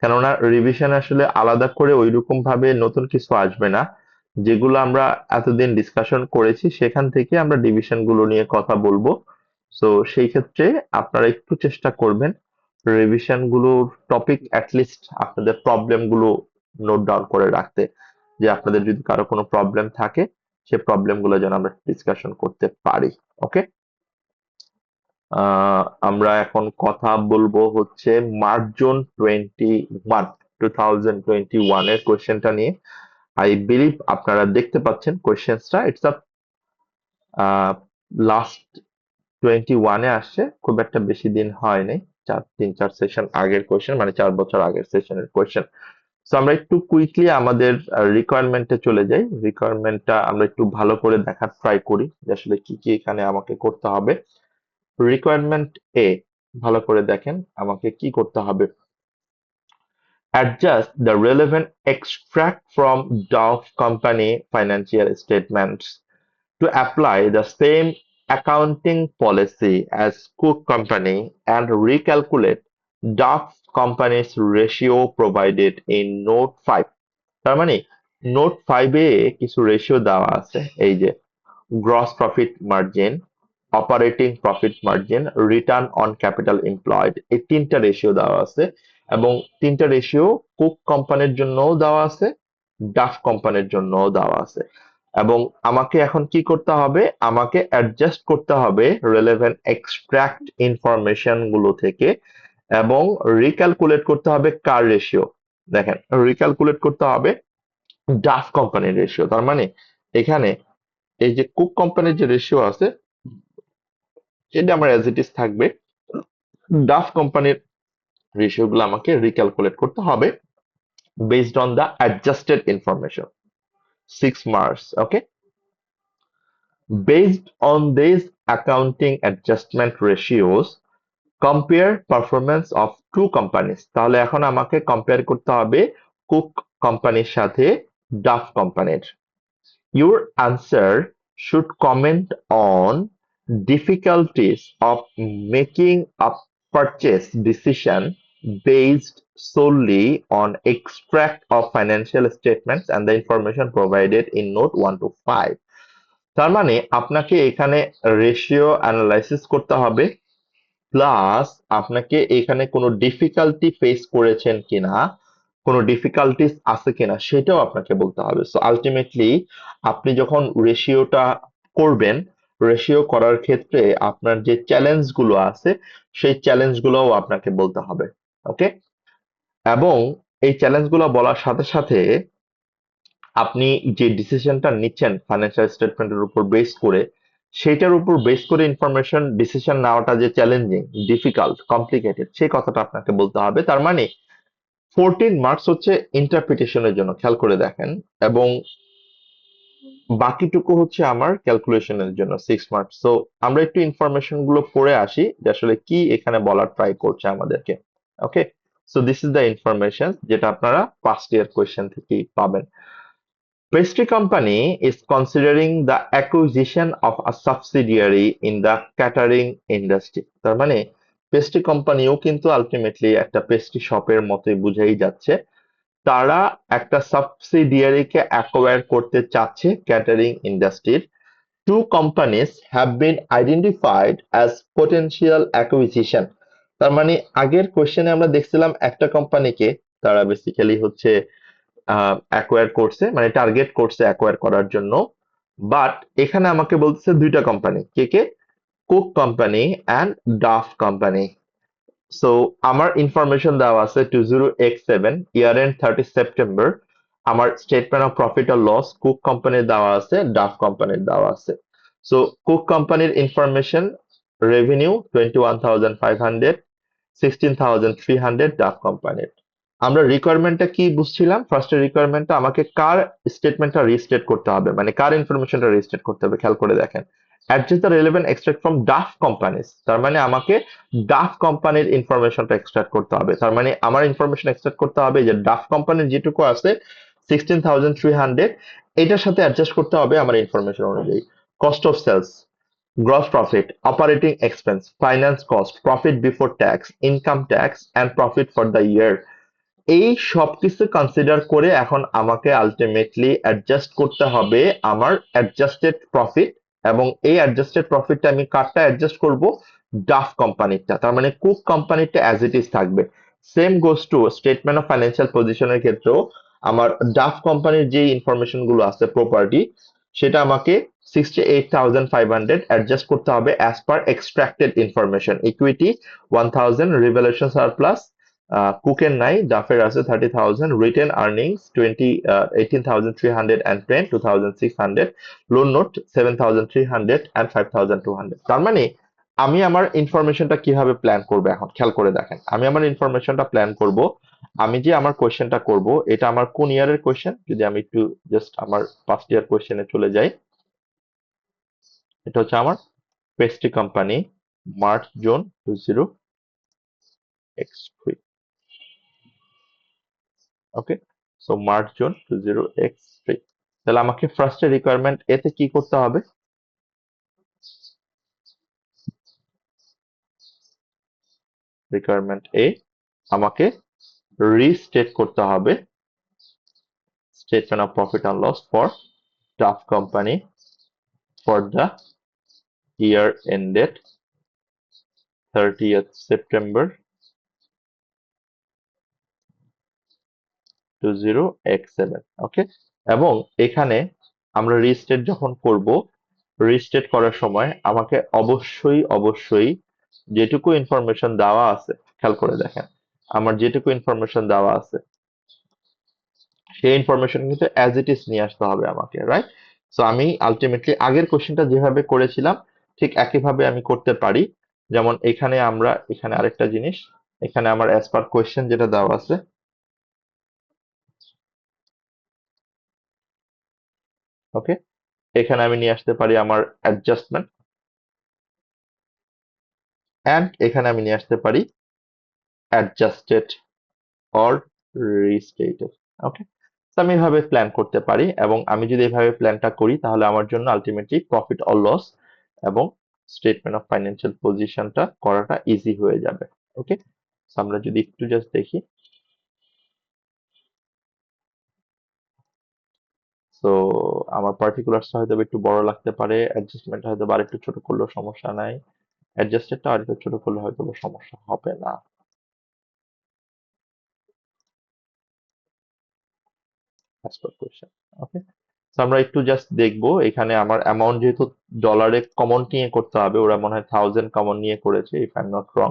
কেননা রিভিশন আসলে আলাদা করে ওইরকম ভাবে নতুন কিছু আসবে না। যেগুলো আমরা এতদিন ডিসকাশন করেছি সেখান থেকে আমরা ডিভিশন গুলো নিয়ে কথা বলবো। সো সেই ক্ষেত্রে আপনারা একটু চেষ্টা করবেন রিভিশন গুলোর টপিক অ্যাটলিস্ট আপনাদের প্রবলেম গুলো নোট ডাউন করে রাখতে, যে আপনাদের যদি কারো কোনো প্রবলেম থাকে সে প্রবলেম গুলো যেন আমরা ডিসকাশন করতে পারি। ওকে, আমরা এখন কথা বলবো হচ্ছে মার্চ জুন 2021 এর কোয়েশ্চেনটা নিয়ে। আই বিলিভ আপনারা দেখতে পাচ্ছেন কোয়েশ্চেনটা, ইটস আ লাস্ট 21-এ আসছে, খুব একটা বেশি দিন হয়নি, 3-4 সেশন আগের কোয়েশ্চেন, মানে 4 বছর আগের সেশনের কোয়েশ্চেন। সো আমরা একটু কুইকলি আমাদের রিকোয়ারমেন্টে চলে যাই। রিকোয়ারমেন্টটা আমরা একটু ভালো করে দেখার ট্রাই করি যে আসলে কি কি এখানে আমাকে করতে হবে। রিকোয়ারমেন্ট এ ভালো করে দেখেন আমাকে কি করতে হবে। Adjust the relevant extract from Dow company financial statements to apply the same accounting policy as Cook Company and recalculate Dow company's ratio provided in Note 5. তার মানে নোট 5 এ কিছু রেশিও দেওয়া আছে, এই যে gross profit margin, operating profit margin, return on capital employed, এই তিনটা ratio দেওয়া আছে এবং তিনটা রেশিও কুক কোম্পানির জন্যও দেওয়া আছে, ডাফ কোম্পানির জন্যও দেওয়া আছে। এবং আমাকে এখন কি করতে হবে, আমাকে অ্যাডজাস্ট করতে হবে রিলেভেন্ট এক্সট্রাক্ট ইনফরমেশন গুলো থেকে এবং রিক্যালকুলেট করতে হবে কার রেশিও। দেখেন রিক্যালকুলেট করতে হবে ডাফ কোম্পানির রেশিও। তার মানে এখানে এই যে কুক কোম্পানির যে রেশিও আছে এটা আমার অ্যাজ ইট ইজ থাকবে, ডাফ কোম্পানির রেশিও গুলো আমাকে রিক্যালকুলেট করতে হবে based on the adjusted information 6 March. Okay, based on these accounting adjustment ratios compare performance of two companies। তাহলে এখন আমাকে কম্পেয়ার করতে হবে কুক কোম্পানির সাথে ডাফ কোম্পানির। Your answer should comment on difficulties of making a purchase decision based solely on extract of financial statements and the information provided in note 1 to 5। তার মানে আপনাকে এখানে রেশিও অ্যানালাইসিস করতে হবে, প্লাস আপনাকে এখানে কোনো ডিফিকাল্টি ফেস করেছেন কিনা, কোনো ডিফিকাল্টিস আছে কিনা সেটাও আপনাকে বলতে হবে। সো আলটিমেটলি আপনি যখন রেশিওটা করবেন, রেশিও করার ক্ষেত্রে আপনার যে চ্যালেঞ্জ গুলো আছে সেই চ্যালেঞ্জ গুলোও আপনাকে বলতে হবে। ওকে, এবং এই চ্যালেঞ্জ গুলো বলার সাথে সাথে আপনি যে ডিসিশনটা নিচ্ছেন ফাইন্যান্সিয়াল স্টেটমেন্টের উপর বেস করে, সেটার উপর বেস করে ইনফরমেশন ডিসিশন নেওয়াটা যে চ্যালেঞ্জিং, ডিফিকাল্ট, কমপ্লিকেটেড সেই কথাটা আপনাকে বলতে হবে। তার মানে 14 মার্কস হচ্ছে ইন্টারপ্রিটেশনের জন্য, খেয়াল করে দেখেন, এবং বাকিটুকু হচ্ছে আমার ক্যালকুলেশনের জন্য 6 মার্কস। সো আমরা একটু ইনফরমেশন গুলো পড়ে আসি যে আসলে কি এখানে বলার ট্রাই করছে আমাদেরকে। Okay, so this is the information যেটা আপনারা ফার্স্ট ইয়ার কোয়েশ্চেন থেকেই পাবেন। Pastry company is considering the acquisition of a subsidiary in the catering industry। তার মানে পেস্ট্রি কোম্পানিও কিন্তু আলটিমেটলি একটা পেস্ট্রি শপের মতোই বুঝাই যাচ্ছে, তারা একটা সাবসিডিয়ারিকে অ্যাকোয়ার করতে চাচ্ছে ক্যাটারিং ইন্ডাস্ট্রির। Two companies have been identified as potential acquisition। তার মানে আগের কোশ্চেনে আমরা দেখছিলাম একটা কোম্পানিকে তারা বেসিক্যালি হচ্ছে অ্যাকোয়ার করছে, মানে টার্গেট করছে অ্যাকোয়ার করার জন্য, বাট এখানে আমাকে বলতেছে দুইটা কোম্পানি, কে কে, Cook company and Duff company. So আমার ইনফরমেশন দেওয়া আছে 20x7 ইয়ার এন্ড 30 সেপ্টেম্বর, আমার স্টেটমেন্ট অফ প্রফিট আর লস কুক কোম্পানির দেওয়া আছে, ডাফ কোম্পানির দেওয়া আছে। সো কুক কোম্পানির ইনফরমেশন রেভিনিউ 21,500, 16,300 ডাফ কোম্পানির। আমরা রিকোয়ারমেন্টটা কি বুঝছিলাম, ফার্স্ট রিকোয়ারমেন্টটা আমাকে কার স্টেটমেন্টটা রিস্টেট করতে হবে, মানে কার ইনফরমেশনটা রিস্টেট করতে হবে, খেয়াল করে দেখেন। Adjust the relevant extract from Duff companies, তার মানে আমাকে ডাফ কোম্পানির ইনফরমেশনটা এক্সট্রাক্ট করতে হবে। তার মানে আমার ইনফরমেশন এক্সট্রাক্ট করতে হবে যে ডাফ কোম্পানির যেটুকু আছে 16,300, এটার সাথে অ্যাডজাস্ট করতে হবে আমার ইনফরমেশন অনুযায়ী। Cost of sales, gross profit, operating expense, finance cost, profit before tax, income tax, and profit for the year, এই সবকিছু কনসিডার করে এখন আমাকে আলটিমেটলি অ্যাডজাস্ট করতে হবে আমার অ্যাডজাস্টেড প্রফিট, এবং এই অ্যাডজাস্টেড প্রফিটটা আমি কারটা অ্যাডজাস্ট করব, ডাফ কোম্পানিটা, তার মানে কুক কোম্পানিটা অ্যাজ ইট ইজ থাকবে। Same goes to statement of financial পজিশনের ক্ষেত্রেও আমার ডাফ কোম্পানির যে ইনফরমেশন গুলো আছে প্রপার্টি, সেটা আমাকে 68,500 অ্যাডজাস্ট করতে হবে as per extracted information. Equity 1000, revaluation surplus কুকের নাই, ডাফের আছে 30,000, retained earnings 18,310, 2,600, loan note 7,300 and 5,200। তার মানে আমি আমার ইনফরমেশনটা কিভাবে প্ল্যান করবো, এখন খেয়াল করে দেখেন আমি আমার ইনফরমেশনটা প্ল্যান করব। আমি যে আমার কোয়েশ্চেনটা করব, এটা আমার কোন ইয়ারের কোয়েশ্চেন, যদি আমি একটু জাস্ট আমার ফার্স্ট ইয়ার কোয়েশ্চেনে চলে যাই, এটা হচ্ছে আমার pastry company, March June 20x3। ওকে, সো মার্চ জুন 20x3। তাহলে আমাকে ফার্স্টে রিকোয়ারমেন্ট এতে কি করতে হবে, রিকোয়ারমেন্ট এ আমাকে রিস্টেট করতে হবে statement of profit and loss for Duff company for the year ended 30th September 20x7। Okay, এবং এখানে আমরা রিস্টেট যখন করব, রিস্টেট করার সময় আমাকে অবশ্যই অবশ্যই যেটুকু ইনফরমেশন দেওয়া আছে, খেয়াল করে দেখেন আমার যেটুকু ইনফরমেশন দেওয়া আছে সেই ইনফরমেশন কিন্তু অ্যাজ ইট ইজ নিয়ে আসতে হবে আমাকে, রাইট? সো আমি আলটিমেটলি আগের কোশ্চেনটা যেভাবে করেছিলাম ঠিক একইভাবে আমি করতে পারি। যেমন এখানে আরেকটা জিনিস, এখানে আমার অ্যাজ পার কোশ্চেন যেটা দেওয়া আছে, ওকে, এখানে আমি নিয়ে আসতে পারি আমার অ্যাডজাস্টমেন্ট, অ্যান্ড এখানে আমি নিয়ে আসতে পারি অ্যাডজাস্টেড অর রিস্টেটেড। ওকে, তো আমি এভাবে প্ল্যান করতে পারি, এবং আমি যদি এভাবে প্ল্যানটা করি তাহলে আমার জন্য আলটিমেটলি প্রফিট অর লস এবং স্টেটমেন্ট অফ ফাইন্যান্সিয়াল পজিশনটা করাটা ইজি হয়ে যাবে। ওকে, আমরা যদি একটু জাস্ট দেখি, তো আমার পার্টিকুলারসটা হয়তো একটু বড় লাগতে পারে, অ্যাডজাস্টমেন্ট হয়তো আর একটু ছোট করলেও সমস্যা নাই, অ্যাডজাস্টেডটা আর একটু ছোট করলে হয়তো সমস্যা হবে না। as per question। ওকে, তো আমরা একটু জাস্ট দেখবো, এখানে আমার অ্যামাউন্ট যেহেতু ডলারে কমন নিয়ে করতে হবে, ওরা মনে হয় 1000 কমন নিয়ে করেছে, if I am not wrong,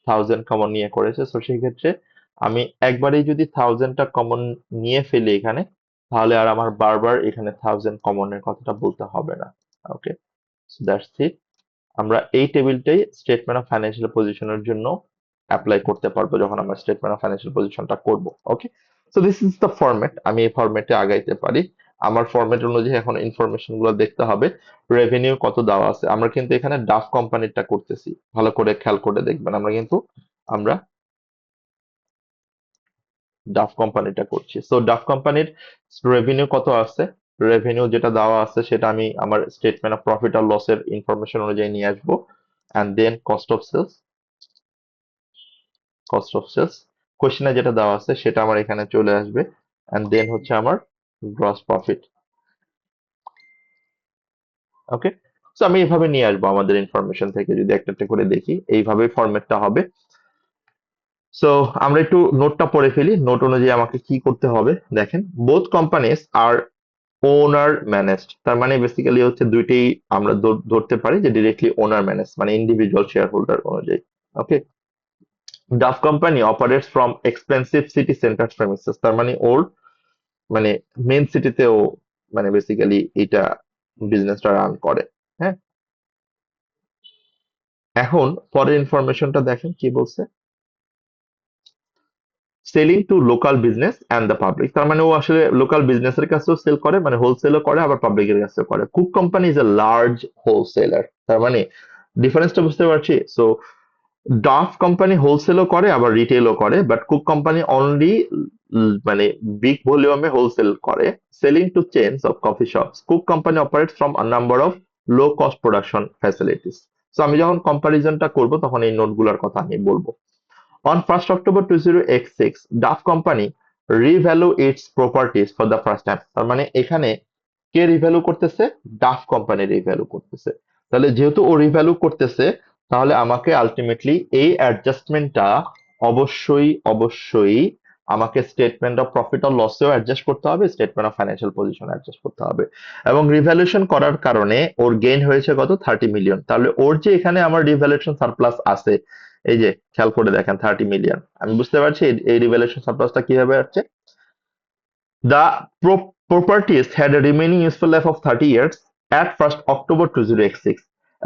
1000 common নিয়ে করেছে। সো সেই ক্ষেত্রে আমি একবারেই যদি 1000টা কমন নিয়ে ফেলি এখানে, তাহলে আর আমার বারবার এখানে 1000 কমনের কথাটা বলতে হবে না। ওকে, সো দ্যাটস ইট। আমরা এই টেবিলটাই স্টেটমেন্ট অফ ফাইন্যান্সিয়াল পজিশনের জন্য অ্যাপ্লাই করতে পারবো যখন আমরা স্টেটমেন্ট অফ ফাইন্যান্সিয়াল পজিশনটা করব। Okay, so this is the format, আমি এই ফরম্যাটে আগাইতে পারি। আমার ফরম্যাট অনুযায়ী এখন ইনফরমেশন গুলো দেখতে হবে। রেভিনিউ কত দেওয়া আছে, আমরা কিন্তু এখানে ডাফ কোম্পানিটা করতেছি, ভালো করে খেয়াল করে দেখবেন, আমরা ডাফ কোম্পানিটা করছি। সো ডাফ কোম্পানির রেভিনিউ কত আছে, রেভিনিউ যেটা দেওয়া আছে সেটা আমি আমার স্টেটমেন্ট অফ প্রফিট আর লসের ইনফরমেশন অনুযায়ী নিয়ে আসবো, and then cost of sales কোশ্চেনে যেটা দেওয়া আছে সেটা আমার এখানে চলে আসবে, অ্যান্ড দেন হচ্ছে আমার গ্রস প্রফিট। ওকে, সো আমি এইভাবে নিয়ে আসবো আমাদের ইনফরমেশন থেকে, যদি একটা একটা করে দেখি এইভাবে ফরম্যাটটা হবে। সো আমরা একটু নোটটা পড়ে ফেলি, নোট অনুযায়ী আমাকে কি করতে হবে দেখেন। Both companies are owner managed, তার মানে বেসিক্যালি হচ্ছে দুইটাই আমরা ধরতে পারি যে ডিরেক্টলি ওনার ম্যানেজ, মানে ইন্ডিভিজুয়াল শেয়ার হোল্ডার অনুযায়ী। Okay, Duff company operates from expensive city centre premises, তার মানে ওর মানে মেন সিটিতেও মানে বেসিক্যালি এটা বিজনেসটা রান করে। হ্যাঁ, এখন পরের ইনফরমেশনটা দেখেন কি বলছে, selling to local business and the public, তার মানে ও আসলে লোকাল বিজনেসের কাছেও সেল করে, মানে হোলসেলও করে আবার পাবলিকের কাছেও করে। Cook company is a large wholesaler, তার মানে ডিফারেন্সটা বুঝতে পারছি। সো ডাফ কোম্পানি হোলসেলও করে আবার রিটেলও করে, বাট কুক কোম্পানি অনলি মানে বিগ ভলিউমে হোলসেল করে। Selling to chains of coffee shops, Cook company operates from a number of low cost production facilities. So আমি যখন কম্পারিজনটা করব তখন এই নোটগুলোর কথা আমি বলবো। On 1st October 2006, Duff company revalue its properties for the first time. তার মানে এখানে কে রিভ্যালু করতেছে? ডাফ কোম্পানি রিভ্যালু করতেছে। তাহলে যেহেতু ও রিভ্যালু করতেছে, তাহলে আমাকে আলটিমেটলি এই অ্যাডজাস্টমেন্টটা অবশ্যই আমাকে স্টেটমেন্ট অফ প্রফিট অর লসেও অ্যাডজাস্ট করতে হবে, statement of financial position adjust করতে হবে। এবং রিভ্যালুয়েশন করার কারণে ওর গেইন হয়েছে কত? 30 মিলিয়ন। তাহলে ওর যে এখানে আমার রিভ্যালুয়েশন সারপ্লাস আছে, এই যে খেয়াল করে দেখেন 30 মিলিয়ন, আমি বুঝতে পারছি এই রিভ্যালুয়েশন সারপ্লাসটা কিভাবে আসছে। The properties had a remaining useful life of 30 years at 1st October 2006,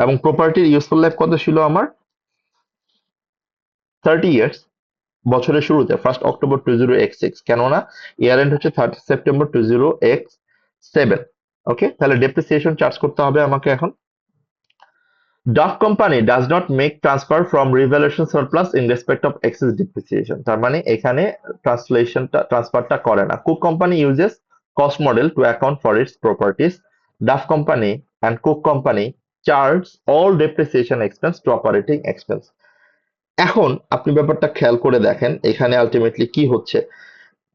এবং প্রপার্টির ইউজফুল লাইফ কত ছিল আমার? 30 ইয়ার্স, বছরের শুরুতে 1st October 2006, কেননা ইয়ার এন্ড হচ্ছে 30 সেপ্টেম্বর 2007। ওকে, তাহলে ডেপ্রিসিয়েশন চার্জ করতে হবে আমাকে এখন। Duff Company does not make transfer from revaluation surplus in respect of excess depreciation, তার মানে এখানে ট্রান্সফারটা করে না। Cook Company uses cost model to account for its properties. Duff Company and Cook Company charge all depreciation expense to operating expense. এখন আপনি ব্যাপারটা খেয়াল করে দেখেন এখানে আলটিমেটলি কি হচ্ছে।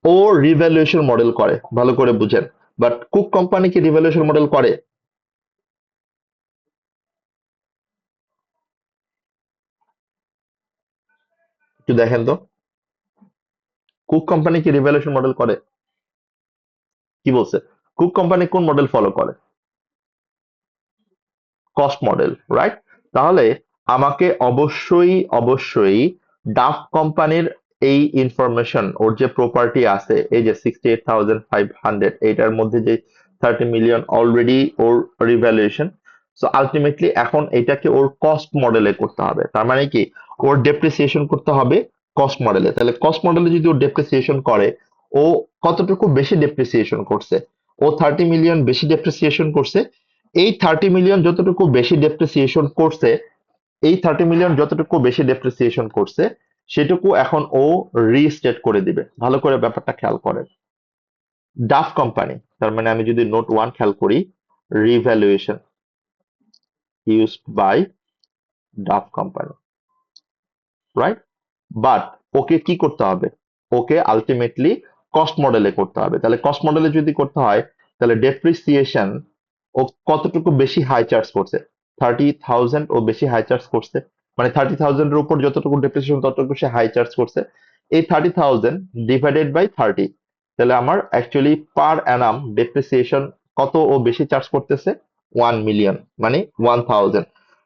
ও রিভ্যালুয়েশন মডেল করে, ভালো করে বুঝেন, বাট কুক কোম্পানি কি রিভ্যালুয়েশন মডেল করে? একটু দেখেন তো, কুক কোম্পানি কি রিভ্যালুয়েশন মডেল করে? কি বলছে? কুক কোম্পানি কোন মডেল ফলো করে? Cost model, right? তাহলে আমাকে অবশ্যই ডাফ কোম্পানির এই ইনফরমেশন, ওর যে প্রপার্টি আছে, এই যে 68,500, এইটার মধ্যে যে 30 মিলিয়ন অলরেডি ওর রিভ্যালুয়েশন, সো আলটিমেটলি এখন এটাকে ওর কস্ট মডেলে করতে হবে। তার মানে কি, ওর ডেপ্রিসিয়েশন করতে হবে কস্ট মডেলে। তাহলে কস্ট মডেলে যদি ওর ডেপ্রিসিয়েশন করে, ও কতটুকু বেশি ডেপ্রিসিয়েশন করছে? ও 30 মিলিয়ন বেশি ডেপ্রিসিয়েশন করছে। এই 30 মিলিয়ন যতটুকু বেশি ডেপ্রিসিয়েশন করছে, সেটুকু এখন ও রিস্টেট করে দিবে। ভালো করে ব্যাপারটা খেয়াল করেন। ডাফ কোম্পানি, তার মানে আমি যদি নোট 1 খেয়াল করি, revaluation used by Duff company, right? But okay কি করতে হবে? ওকে আলটিমেটলি কস্ট মডেলে করতে হবে। তাহলে কস্ট মডেলে যদি করতে হয়, তাহলে ডেপ্রিসিয়েশন ও কতটুকু বেশি হাই চার্জ করছে? 30,000 ও বেশি হাই চার্জ করছে। মানে 30,000 এর উপর যতটুকু ডেপ্রিসিয়েশন ততটুকু সে হাই চার্জ করছে। এই 30,000 ডিভাইডেড বাই 30, তাহলে আমার অ্যাকচুয়ালি পার অ্যানাম ডেপ্রিসিয়েশন কত ও বেশি চার্জ করতেছে? 1 মিলিয়ন, মানে 1000।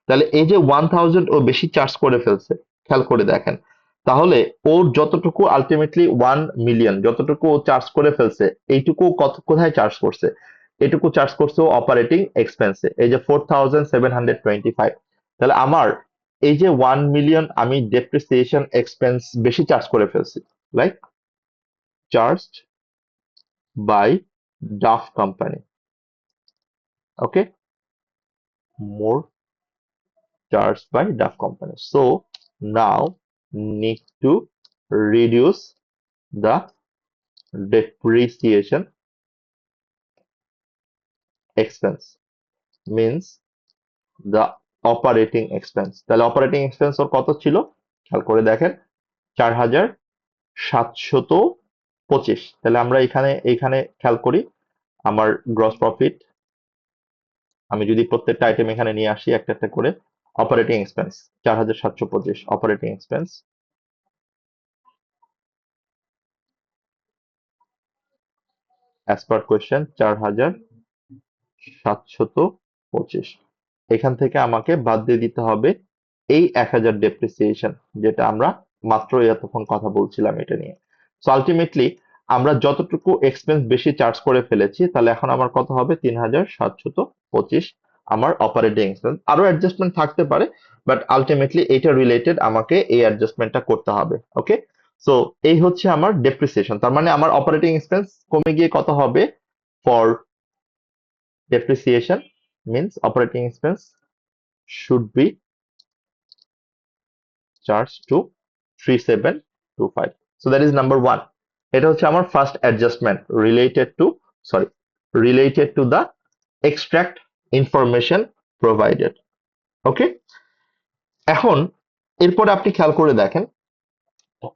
তাহলে এই যে 1000 ও বেশি চার্জ করে ফেলছে, খেয়াল করে দেখেন। তাহলে ওর যতটুকু আলটিমেটলি 1 মিলিয়ন যতটুকু ও চার্জ করে ফেলছে, এইটুকু কোথায় চার্জ করছে? এটুকু চার্জ করছে অপারেটিং এক্সপেন্সে, এই যে 4725। তাহলে আমার এই যে 1 মিলিয়ন আমি ডেপ্রিসিয়েশন এক্সপেন্স বেশি চার্জ করে ফেলছি, like charged by Duff company, okay, more charged by Duff company. So now need to reduce the depreciation expense, means the operating expense। তাহলে অপারেটিং এক্সপেন্স ওর কত ছিল? খেয়াল করে দেখেন, 4,725। তাহলে আমরা এখানে খেয়াল করি, আমার গ্রস প্রফিট, আমি যদি প্রত্যেকটা আইটেম এখানে নিয়ে আসি একটা একটা করে, operating expense 4,725, operating expense as per question 4,725। এখান থেকে আমাকে বাদ দিয়ে দিতে হবে এই 1,000 ডেপ্রিসিয়েশন, যেটা আমরা মাত্র এতক্ষণ কথা বলছিলাম এটা নিয়ে। সো আলটিমেটলি আমরা যতটুকু এক্সপেন্স বেশি চার্জ করে ফেলেছি, তাহলে এখন আমার কত হবে? 3,725 আমার অপারেটিং এক্সপেন্স। আরো অ্যাডজাস্টমেন্ট থাকতে পারে, বাট আলটিমেটলি এটা রিলেটেড আমাকে এই অ্যাডজাস্টমেন্টটা করতে হবে। ওকে, সো এই হচ্ছে আমার ডেপ্রিসিয়েশন। তার মানে আমার অপারেটিং এক্সপেন্স কমে গিয়ে কত হবে? For depreciation means operating expense should be charged to 3725. So that is number 1. এটা হচ্ছে আমার first adjustment related to the extract information provided. Okay, এখন এরপরে আপনি খেয়াল করে দেখেন,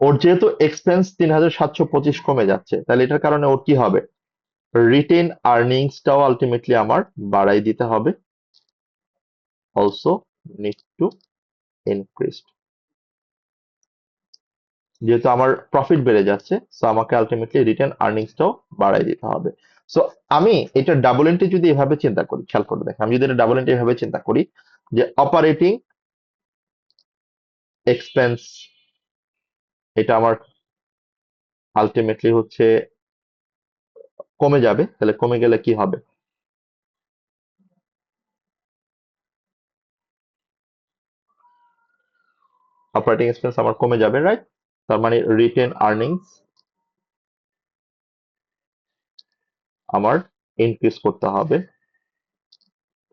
ওর যেহেতু এক্সপেন্স 3725 কমে যাচ্ছে, তাহলে এটার কারণে ওর কি হবে, রিটেন আর্নিংসটাও আলটিমেটলি আমার বাড়াই দিতে হবে, অলসো নিড টু ইনক্রিজ, যেহেতু আমার প্রফিট বেড়ে যাচ্ছে, সো আমাকে আলটিমেটলি রিটেন আর্নিংসটাও বাড়াই দিতে হবে। সো আমি এটা ডাবল এন্ট্রি যদি এভাবে চিন্তা করি, খেয়াল করে দেখেন, আমি যদি এটা ডাবল এন্ট্রি এভাবে চিন্তা করি যে অপারেটিং এক্সপেন্স, এটা আমার আলটিমেটলি হচ্ছে কমে যাবে, তাহলে কমে গেলে কি হবে, অপারেটিং এক্সপেন্স আমার কমে যাবে, রাইট? তার মানে রিটেন আর্নিংস আমার ইনক্রিজ করতে হবে,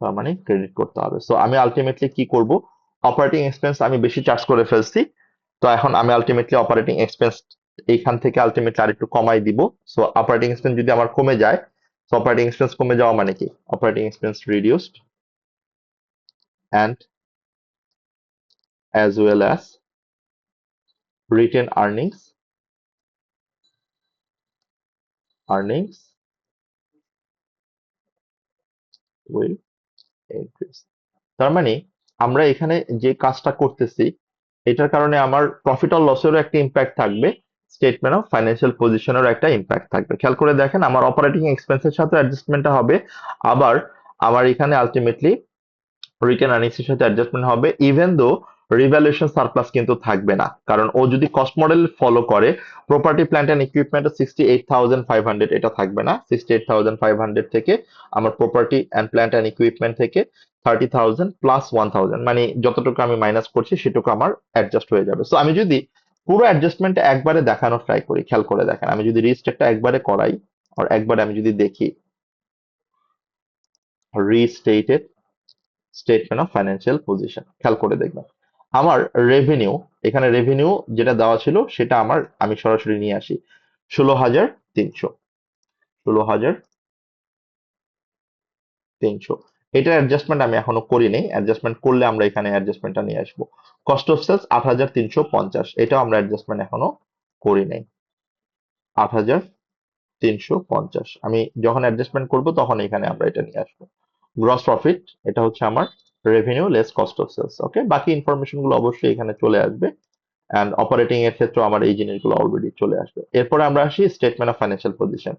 তার মানে ক্রেডিট করতে হবে। সো আমি আলটিমেটলি কি করব, অপারেটিং এক্সপেন্স আমি বেশি চার্জ করে ফেলছি, তো এখন আমি আলটিমেটলি অপারেটিং এক্সপেন্স এইখান থেকে আলটিমেটলি আরেকটু কমাই দিব। সো অপারেটিং এক্সপেন্স যদি আমার কমে যায়, সো অপারেটিং এক্সপেন্স কমে যাওয়া মানে কি, operating expense reduced and as well as retained earnings will increase। তার মানে আমরা এখানে যে কাজটা করতেছি, এটার কারণে আমার প্রফিট আর লসেরও একটা ইম্প্যাক্ট থাকবে, স্টেটমেন্ট অফ ফাইন্যান্সিয়াল পজিশনেরও একটা ইম্প্যাক্ট থাকবে। খেয়াল করে দেখেন, আমার অপারেটিং এক্সপেন্সের সাথে অ্যাডজাস্টমেন্টটা হবে, আবার আমার এখানে আলটিমেটলি রিটেন আর্নিংস এর সাথে অ্যাডজাস্টমেন্ট হবে, ইভেন দো রিভ্যালুয়েশন সারপ্লাস কিন্তু থাকবে না, কারণ ও যদি কস্ট মডেল ফলো করে, প্রপার্টি প্ল্যান্ট এন্ড ইকুইপমেন্ট 68,500 এটা থাকবে না, 68,500 থেকে আমার property and plant and equipment থেকে 30,000 প্লাস 1,000, মানে যতটুকু আমি মাইনাস করছি সেটুকু আমার অ্যাডজাস্ট হয়ে যাবে। সো আমি যদি পুরো অ্যাডজাস্টমেন্ট একবারে দেখানোর ট্রাই করি, খেয়াল করে দেখেন, আমি যদি রিস্টেটটা একবারে করাই, আর একবারে আমি যদি দেখি রিস্টেটেড স্টেটমেন্ট অফ ফাইন্যান্সিয়াল পজিশন, খেয়াল করে দেখবেন আমার রেভিনিউ, এখানে রেভিনিউ যেটা দেওয়া ছিল সেটা আমি সরাসরি নিয়ে আসি 16,300, 16,300, এটার অ্যাডজাস্টমেন্ট আমি এখনো করি নাই, অ্যাডজাস্টমেন্ট করলে আমরা এখানে অ্যাডজাস্টমেন্টটা নিয়ে আসবো। কস্ট অফ সেলস 8,350, এটাও আমরা অ্যাডজাস্টমেন্ট এখনো করি নাই, 8,350 আমি যখন অ্যাডজাস্টমেন্ট করব তখন এখানে আমরা এটা নিয়ে আসবো। গ্রস প্রফিট, এটা হচ্ছে আমার revenue less cost of sales, okay, বাকি ইনফরমেশন গুলো অবশ্যই এখানে চলে আসবে, এন্ড অপারেটিং এর ক্ষেত্রে আমার এই জিনিসগুলো অলরেডি চলে আসবে। এরপরে আমরা আসি statement of financial position.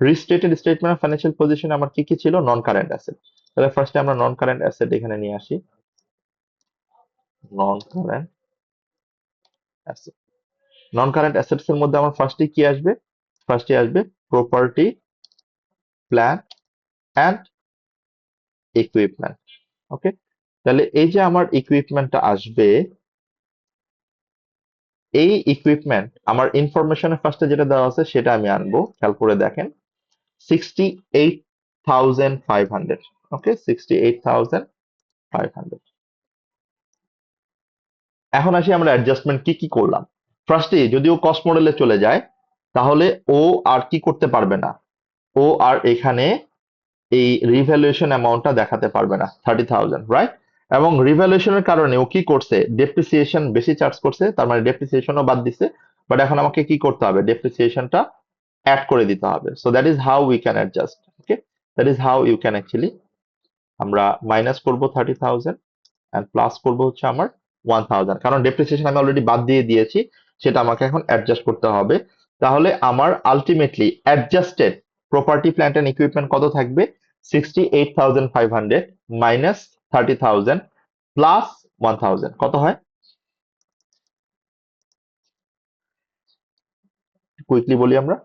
Restated statement of financial position আমার কি কি ছিল, নন কারেন্ট অ্যাসেট, তাহলে ফার্স্টে আমরা নন কারেন্ট অ্যাসেট এখানে নিয়ে আসি, নন কারেন্ট অ্যাসেট, নন কারেন্ট অ্যাসেটস এর মধ্যে আমার ফার্স্টে কি আসবে, ফার্স্টে আসবে প্রপার্টি প্ল্যান্ট অ্যান্ড ইকুইপমেন্ট, ওকে। তাহলে এই যে আমার ইকুইপমেন্টটা আসবে, এই ইকুইপমেন্ট আমার ইনফরমেশনের ফার্স্টে যেটা দেওয়া আছে সেটা আমি আনবো, খেয়াল করে দেখেন 68,500, ওকে, 68,500। এখন আসি আমরা অ্যাডজাস্টমেন্ট কি কি করলাম। ফার্স্টে যদি ও কস্ট মডেলে চলে যায়, তাহলে ও আর কি করতে পারবে না, ও আর এখানে এই রিভ্যালুয়েশন অ্যামাউন্টটা দেখাতে পারবে না 30,000, রাইট? এবং রিভ্যালুয়েশনের কারণে ও কি করছে, ডেপ্রিসিয়েশন বেশি চার্জ করছে, তার মানে ডেপ্রিসিয়েশনও বাদ দিছে, বাট এখন আমাকে কি করতে হবে, ডেপ্রিসিয়েশনটা অ্যাড করে দিতে হবে। So that is how we can adjust, okay, that is how you can actually, আমরা মাইনাস করবো 30,000 এন্ড প্লাস করবো হচ্ছে আমার 1,000, কারণ ডেপ্রিসিয়েশন আমি অলরেডি বাদ দিয়ে দিয়েছি, সেটা আমাকে এখন অ্যাডজাস্ট করতে হবে। তাহলে আমার ultimately adjusted property plant and equipment কত থাকবে, 68,500 মাইনাস 30,000 প্লাস 1,000, কত হয়, কুইকলি বলি আমরা,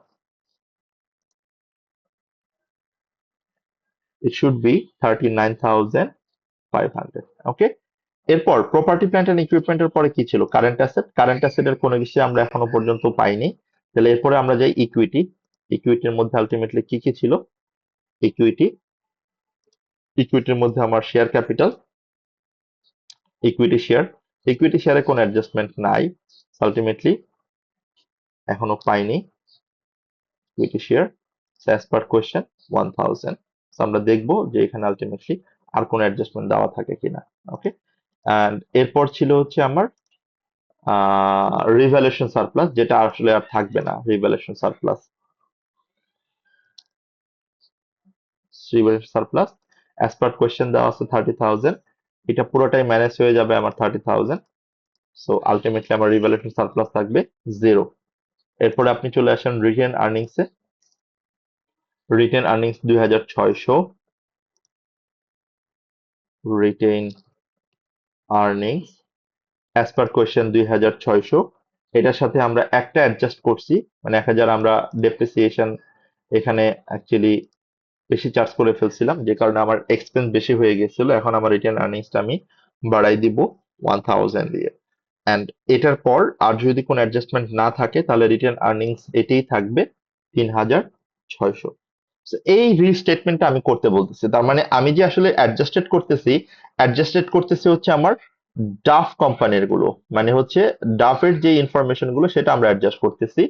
ইট শুড বি 39,500, ওকে। এরপর প্রপার্টি প্ল্যান্ট এন্ড ইকুইপমেন্টের পরে কি ছিল, কারেন্ট অ্যাসেট, কারেন্ট অ্যাসেটের কোনো কিছু আমরা এখনো পর্যন্ত পাইনি, তাহলে এরপরে আমরা যাই ইকুইটি, ইকুইটির মধ্যে আলটিমেটলি কি কি ছিল, ইকুইটি, ইকুইটির মধ্যে আমার share capital, equity share, equity শেয়ারে কোনো অ্যাডজাস্টমেন্ট নাই, আলটিমেটলি এখনো পাইনি equity share, as per question 1,000, আমরা দেখবো যে এখানে আলটিমেটলি আর কোনো অ্যাডজাস্টমেন্ট দেওয়া থাকে কিনা, ওকে। এন্ড এরপর ছিল হচ্ছে আমার রিভ্যালুয়েশন সারপ্লাস, যেটা আসলে আর থাকবে না। Revaluation surplus as per question দেওয়া আছে 30,000, এটা পুরোটাই ম্যানেজ হয়ে যাবে আমার 30,000। সো আলটিমেটলি আমার রিভ্যালুয়েশন সারপ্লাস থাকবে 0। এরপরে আপনি চলে আসেন রিটেন আর্নিংসে। Retained earnings 2600, retained earnings as per question 2600। এটার সাথে আমরা একটা অ্যাডজাস্ট করছি, মানে 1000 আমরা ডেপ্রিসিয়েশন এখানে অ্যাকচুয়ালি বেশি চার্জ করে ফেলছিলাম, যে কারণে আমার এক্সপেন্স বেশি হয়ে গেছিল। এখন আমার রিটার্ন আর্নিংসটা আমি বাড়াই দিব 1000 দিয়ে। অ্যান্ড এটার পর আর যদি কোনো অ্যাডজাস্টমেন্ট না থাকে তাহলে রিটার্ন আর্নিংস এটাই থাকবে 3600। এই রিস্টেটমেন্টটা আমি করতে বলতেছি, তার মানে আমি যে আসলে অ্যাডজাস্টেড করতেছি হচ্ছে আমার ডাফ কোম্পানির গুলো, মানে হচ্ছে ডাফের যে ইনফরমেশন গুলো সেটা আমরা অ্যাডজাস্ট করতেছি।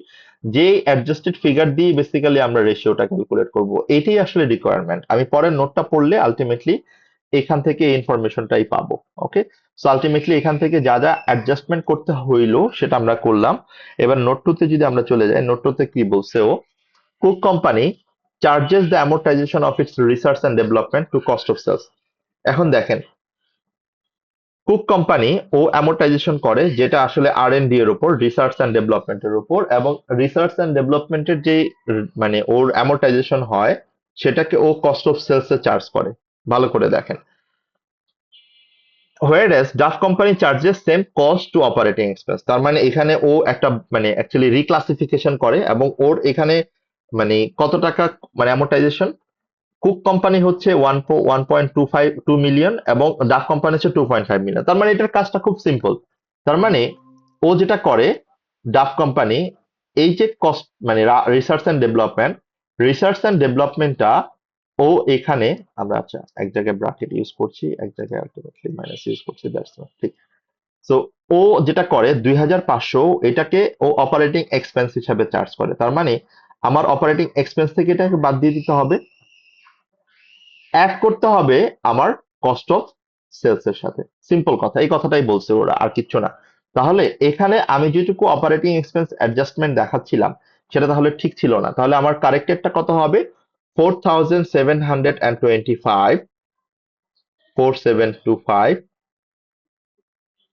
যে অ্যাডজাস্টেড ফিগার দিয়ে বেসিক্যালি আমরা রেশিওটা ক্যালকুলেট করব, এটাই আসলে রিকোয়ারমেন্ট। আমি পরের নোটটা পড়লে আলটিমেটলি এখান থেকে এই ইনফরমেশনটাই পাবো। ওকে, সো আলটিমেটলি এখান থেকে যা যা অ্যাডজাস্টমেন্ট করতে হইলো সেটা আমরা করলাম। এবার নোট টুতে যদি আমরা চলে যাই, নোট টুতে কি বলছে ও, Cook Company charges the amortization of its research and development to cost of sales। এখন দেখেন, কুক কোম্পানি ও অ্যামোর্টাইজেশন করে যেটা আসলে আর&ডি এর উপর, রিসার্চ এন্ড ডেভেলপমেন্টের উপর, এবং রিসার্চ এন্ড ডেভেলপমেন্টের যে মানে ওর অ্যামোর্টাইজেশন হয় সেটাকে ও কস্ট অফ সেলস এ চার্জ করে। ভালো করে দেখেন, whereas Duff company charges same cost to operating expense. তার মানে এখানে ও একটা মানে অ্যাকচুয়ালি রিক্লাসিফিকেশন করে, এবং ওর এখানে মানে কত টাকা মানে অ্যামোর্টাইজেশন, কুক কোম্পানি হচ্ছে 1.252 মিলিয়ন এবং ডাক কোম্পানি হচ্ছে 2.5 মিলিয়ন। তার মানে এটার কাজটা খুব সিম্পল। তার মানে ও যেটা করে, ডাফ কোম্পানি এই যে কস্ট মানে রিসার্চ এন্ড ডেভেলপমেন্টটা ও এখানে, আমরা আচ্ছা এক জায়গায় ব্র্যাকেট ইউজ করছি, এক জায়গায় আলটিমেটলি মাইনাস ইউজ করছি, দ্যাটস নট ঠিক। সো ও যেটা করে 2500 এটাকে ও অপারেটিং এক্সপেন্স হিসাবে চার্জ করে। তার মানে আমার অপারেটিং এক্সপেন্স থেকে এটাকে বাদ দিয়ে দিতে হবে, অ্যাড করতে হবে আমার কস্ট অফ সেলস এর সাথে। সিম্পল কথা, এই কথাটাই বলছে ওরা, আর কিচ্ছু না। তাহলে এখানে আমি যেটুকু অপারেটিং এক্সপেন্স অ্যাডজাস্টমেন্ট দেখাচ্ছিলাম সেটা তাহলে ঠিক ছিল না। তাহলে আমার কারেক্টেডটা কত হবে, 4725, 4725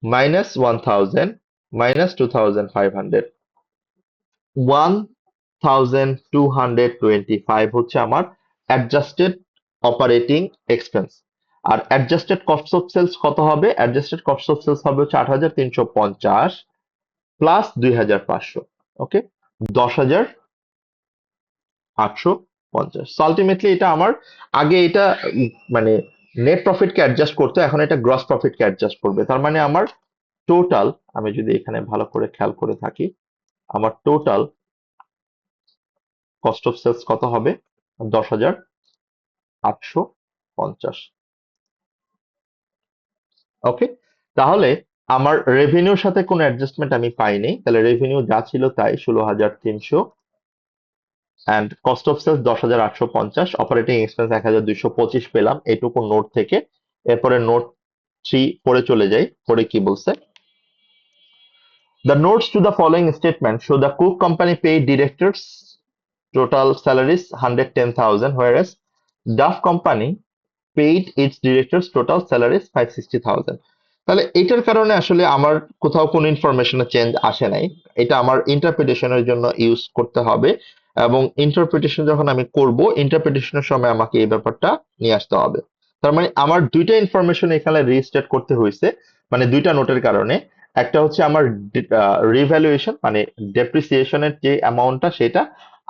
মাইনাস 1000 মাইনাস 2500, 1225 হচ্ছে আমার অ্যাডজাস্টেড অপারেটিং এক্সপেন্স। আর অ্যাডজাস্টেড কস্ট অফ সেলস কত হবে, অ্যাডজাস্টেড কস্ট অফ সেলস হবে হচ্ছে 8350 প্লাস 2500। ওকে, 10,850। আলটিমেটলি এটা আমার আগে এটা মানে নেট প্রফিটকে অ্যাডজাস্ট করতে, এখন এটা গ্রস প্রফিটকে অ্যাডজাস্ট করবে। তার মানে আমার টোটাল, আমি যদি এখানে ভালো করে খেয়াল করে থাকি, আমার টোটাল কস্ট অফ সেলস কত হবে, 10,850। ওকে, তাহলে আমার রেভিনিউর সাথে কোনো অ্যাডজাস্টমেন্ট আমি পাইনি, তাহলে রেভিনিউ যা ছিল তাই 16,300, and cost of sales 10,850, operating expense 1,225 পেলাম এইটুকু নোট থেকে। এরপরে নোট 3 পড়ে চলে যাই, পরে কি বলছে, the notes to the following statement show the Cook company paid directors total salaries 110,000, whereas Duff company paid it's directors total salaries 560,000। তাহলে এটার কারণে আসলে আমার কোথাও কোনো ইনফরমেশনের চেঞ্জ আসে নাই, এটা আমার ইন্টারপ্রিটেশনের জন্য ইউজ করতে হবে, এবং ইন্টারপ্রিটেশন যখন আমি করব, ইন্টারপ্রিটেশনের সময় আমাকে এই ব্যাপারটা নিয়ে আসতে হবে। তার মানে আমার দুইটা ইনফরমেশন এখানে রিস্টেট করতে হয়েছে, মানে দুইটা নোটের কারণে। একটা হচ্ছে আমার রিভ্যালুয়েশন মানে ডেপ্রিসিয়েশনের যে অ্যামাউন্টটা সেটা,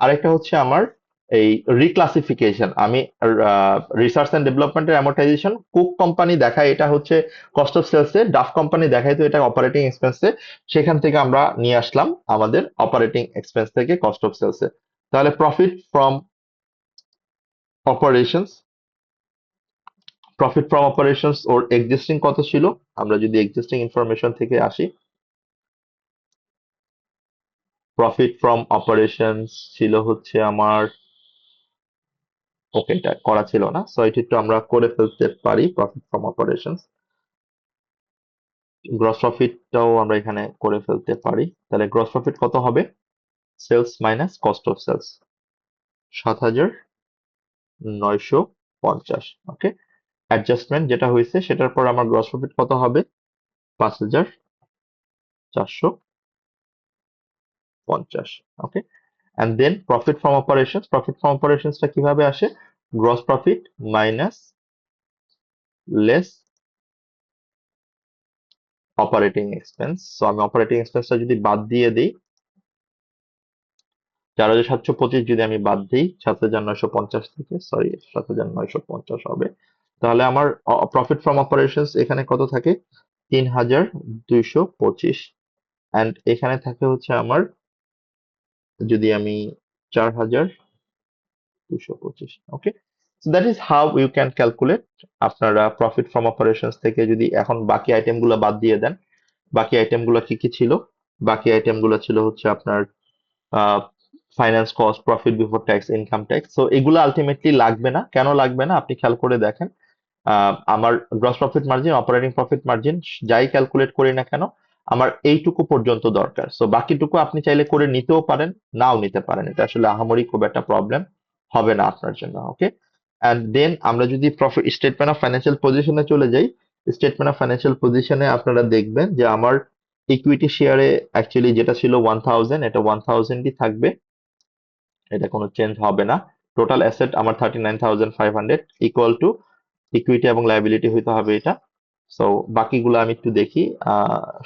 আরেকটা হচ্ছে আমার এই রিক্লাসিফিকেশন। আমি রিসার্চ এন্ড ডেভেলপমেন্টের অ্যামোর্টাইজেশন কুক কোম্পানি দেখায় এটা হচ্ছে কস্ট অফ সেলসে, ডাফ কোম্পানি দেখায় তো এটা অপারেটিং এক্সপেন্সে, সেখান থেকে আমরা নিয়ে আসলাম আমাদের অপারেটিং এক্সপেন্স থেকে কস্ট অফ সেলসে। তাহলে operations profit from operations or existing কত ছিল, আমরা যদি এক্সিস্টিং ইনফরমেশন থেকে আসি, প্রফিট ফ্রম অপারেশনস ছিল হচ্ছে আমার, ওকে এটা করা ছিল না, সো এটা একটু আমরা করে ফেলতে পারি। প্রফিট ফ্রম অপারেশনস গ্রস প্রফিটটাও আমরা এখানে করে ফেলতে পারি। তাহলে গ্রস প্রফিট কত হবে? Sales minus cost of sales ৭,৯৫০। ওকে, অ্যাডজাস্টমেন্ট যেটা হয়েছে সেটার পর আমার গ্রস প্রফিট কত হবে? ৫,৪৫০। Okay, and then profit from operations. Profit from অপারেশনসটা কিভাবে আসে? Gross profit minus less operating expense. So আমি অপারেটিং এক্সপেন্সটা যদি বাদ দিয়ে দিই, ৪,৭২৫ যদি আমি বাদ দিই ৭,৯৫০ থেকে, সরি ৭,৯৫০ হবে, তাহলে আমার প্রফিট ফ্রম অপারেশনস এখানে কত থাকে? ৩,২২৫। অ্যান্ড এখানে থাকে হচ্ছে আমার, যদি আমি 4,225। Okay, so that is how you can calculate. আপনারা প্রফিট ফ্রম অপারেশনস থেকে যদি এখন বাকি আইটেমগুলো বাদ দিয়ে দেন, বাকি আইটেমগুলো কি কি ছিল? বাকি আইটেমগুলো ছিল হচ্ছে আপনার finance cost, profit before tax, income tax. So এগুলো আলটিমেটলি লাগবে না। কেন লাগবে না? আপনি খেয়াল করে দেখেন, আমার gross profit margin, operating profit margin যাই ক্যালকুলেট করি না কেন, আমার এইটুকু পর্যন্ত দরকার। সো বাকিটুকু আপনি চাইলে করে নিতেও পারেন, নাও নিতে পারেন। এটা আসলে আহামরি খুব একটা প্রবলেম হবে না আপনার জন্য। ওকে, অ্যান্ড দেন আমরা যদি প্রফিট স্টেটমেন্ট অফ ফাইন্যান্সিয়াল পজিশনে চলে যাই, স্টেটমেন্ট অফ ফাইন্যান্সিয়াল পজিশনে আপনারা দেখবেন যে আমার ইকুইটি শেয়ারে অ্যাকচুয়ালি যেটা ছিল 1000, এটা 1000ই থাকবে, এটা কোনো চেঞ্জ হবে না। টোটাল অ্যাসেট আমার 39,500 ইকুয়াল টু ইকুইটি এবং লায়াবিলিটি হইতে হবে এটা। সো বাকিগুলো আমি একটু দেখি,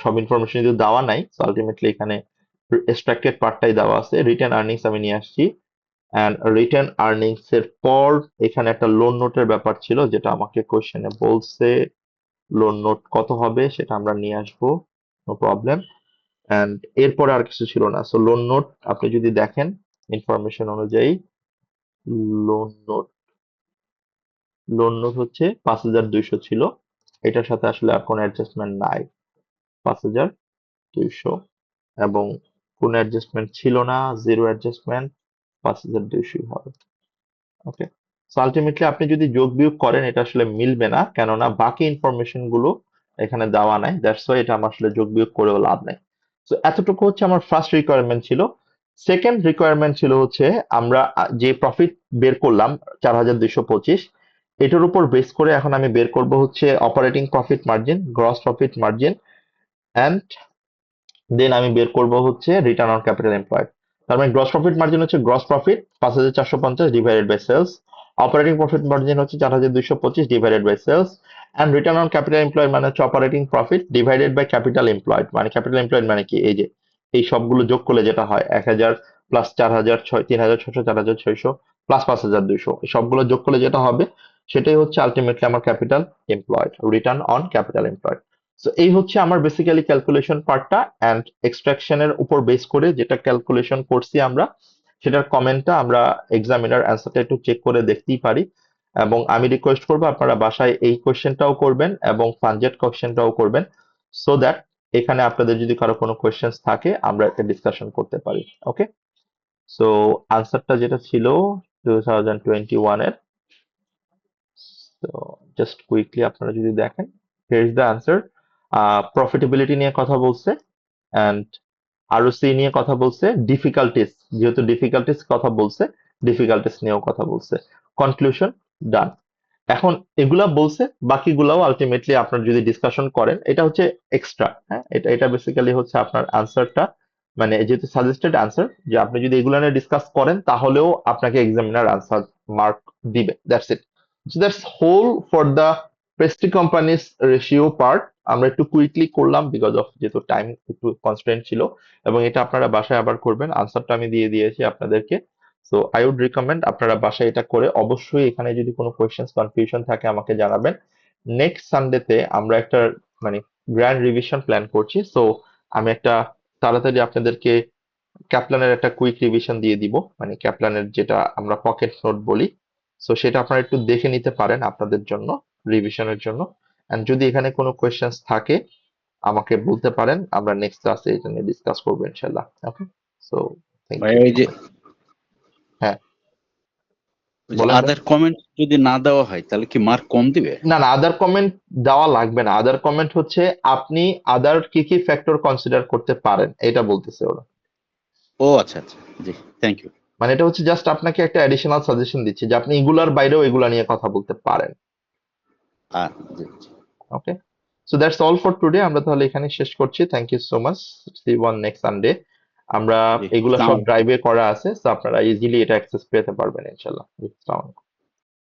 সব ইনফরমেশন যদি দেওয়া নাই, সো আলটিমেটলি এখানে এক্সট্রাক্টেড পার্টটাই দেওয়া আছে। রিটার্ন আর্নিংস আমি নিয়ে আসছি, অ্যান্ড রিটার্ন আর্নিংস এর পর এখানে একটা লোন নোটের ব্যাপার ছিল যেটা আমাকে কোশ্চেনে বলছে। লোন নোট কত হবে সেটা আমরা নিয়ে আসবো, নো প্রবলেম। অ্যান্ড এরপরে আর কিছু ছিল না। সো লোন নোট আপনি যদি দেখেন ইনফরমেশন অনুযায়ী, লোন নোট লোন নোট হচ্ছে ৫,২০০ ছিল। এটার সাথে আসলে আর কোনো অ্যাডজাস্টমেন্ট নাই। ৫,২০০ এবং কোনো অ্যাডজাস্টমেন্ট ছিল না, জিরো অ্যাডজাস্টমেন্ট, ৫,২০০ হবে। ওকে, সো আলটিমেটলি আপনি যদি যোগ বিয়োগ করেন এটা আসলে মিলবে না, কেননা বাকি ইনফরমেশন গুলো এখানে দেওয়া নাই। দ্যাটস ওয়াই এটা আমার আসলে যোগ বিয়োগ করেও লাভ নাই। সো এতটুকু হচ্ছে আমার ফার্স্ট রিকোয়ারমেন্ট ছিল। সেকেন্ড রিকোয়ারমেন্ট ছিল হচ্ছে আমরা যে প্রফিট বের করলাম ৪,২২৫, এটার উপর বেস করে এখন আমি বের করব হচ্ছে operating profit margin, gross profit margin, and then আমি বের করব হচ্ছে রিটার্ন অন ক্যাপিটাল এমপ্লয়েড। তার মানে গ্রস প্রফিট মার্জিন হচ্ছে গ্রস প্রফিট ৫,৪৫০ divided by sales, operating profit margin হচ্ছে ৪,২২৫ divided by sales, and return on capital employed মানে হচ্ছে operating profit divided by capital employed. মানে ক্যাপিটাল এমপ্লয়েড মানে কি? এই যে এই সবগুলো যোগ করলে যেটা হয় ১,০০০ প্লাস ৪,০০০, ৩,৬০০, ৪,৬০০ প্লাস ৫,২০০, এই সবগুলো যোগ করলে যেটা হবে সেটাই হচ্ছে আলটিমেটলি আমার capital employed, return on capital employed. So এই হচ্ছে আমার বেসিক্যালি ক্যালকুলেশন পার্টটা, অ্যান্ড এক্সট্রাকশনের উপর বেস করে যেটা ক্যালকুলেশন করছি আমরা, সেটার কমেন্টটা আমরা এক্সামিনার অ্যান্সারটা একটু চেক করে দেখতেই পারি। এবং আমি রিকোয়েস্ট করবো আপনারা বাসায় এই কোয়েশ্চেনটাও করবেন এবং ফানজেট কোয়েশ্চেনটাও করবেন, সো দ্যাট এখানে আপনাদের যদি কারো কোনো কোয়েশ্চেন্স থাকে আমরা একটা ডিসকাশন করতে পারি। ওকে, সো আনসারটা যেটা ছিল 2021 এর, তো জাস্ট কুইকলি আপনারা যদি দেখেন, here is the answer. Profitability নিয়ে কথা বলছে, অ্যান্ড আরওসি নিয়ে কথা বলছে, ডিফিকাল্টিস, যেহেতু ডিফিকাল্টিস কথা বলছে, ডিফিকাল্টিস নিয়েও কথা বলছে। কনক্লুশন ডান। এখন এগুলা বলছে, বাকিগুলাও আলটিমেটলি আপনার যদি ডিসকাশন করেন, এটা হচ্ছে এক্সট্রা। হ্যাঁ, এটা এটা বেসিক্যালি হচ্ছে আপনার আনসারটা, মানে যেহেতু সাজেস্টেড আনসার, যে আপনি যদি এগুলা নিয়ে ডিসকাস করেন তাহলেও আপনাকে এক্সামিনার আনসার মার্ক দিবে। That's it. So that's whole for the pastry companies ratio part. আমরা একটু কুইকলি করলাম বিকজ অফ যেহেতু টাইম একটু কনস্ট্রেন্ট ছিল, এবং এটা আপনারা বাসায় আবার করবেন। আনসারটা আমি দিয়ে দিয়েছি আপনাদেরকে। সো আই উড রিকমেন্ড আপনারা বাসায় এটা করে, অবশ্যই এখানে যদি কোনো কোয়েশ্চেন্স কনফিউশন থাকে আমাকে জানাবেন। নেক্সট সানডেতে আমরা একটা মানে গ্র্যান্ড রিভিশন প্ল্যান করছি। সো আমি একটা তাড়াতাড়ি আপনাদেরকে ক্যাপলানের একটা কুইক রিভিশন দিয়ে দিব, মানে ক্যাপলানের যেটা আমরা পকেট নোট বলি। সো সেটা আপনারা একটু দেখে নিতে পারেন আপনাদের জন্য, রিভিশনের জন্য। এন্ড যদি এখানে কোনো কোয়েশ্চেন্স থাকে আমাকে বলতে পারেন, আমরা নেক্সট ক্লাসে এটা নিয়ে ডিসকাস করবো ইনশাল্লাহ। ওকে, সো থ্যাংক ভাই ইউ ওই সো যে মাচ। হ্যাঁ, বলেন ভাই। আদার কমেন্ট যদি না দেওয়া হয় তাহলে কি মার্ক কম দিবে? না না, আদার কমেন্ট দেওয়া লাগবে না। আদার কমেন্ট হচ্ছে আপনি আদার কি কি ফ্যাক্টর কনসিডার করতে পারেন এটা বলতেছে ওরা। ও আচ্ছা আচ্ছা, জি, থ্যাংক ইউ। মানে এটা হচ্ছে জাস্ট আপনাকে একটা অ্যাডিশনাল সাজেশন দিচ্ছে যে আপনি এগুলার বাইরেও এগুলা নিয়ে কথা বলতে পারেন। জি জি। Okay, so that's all for today. আমরা তাহলে এখানে শেষ করছি। Thank you so much. See one next Sunday. আমরা জি, এগুলা সব আসসালামু আলাইকুম। ড্রাইভে করা আছে, সো আপনারা ইজিলি এটা অ্যাক্সেস পেতে পারবেন ইনশাল্লাহ। জি, আসসালামু আলাইকুম।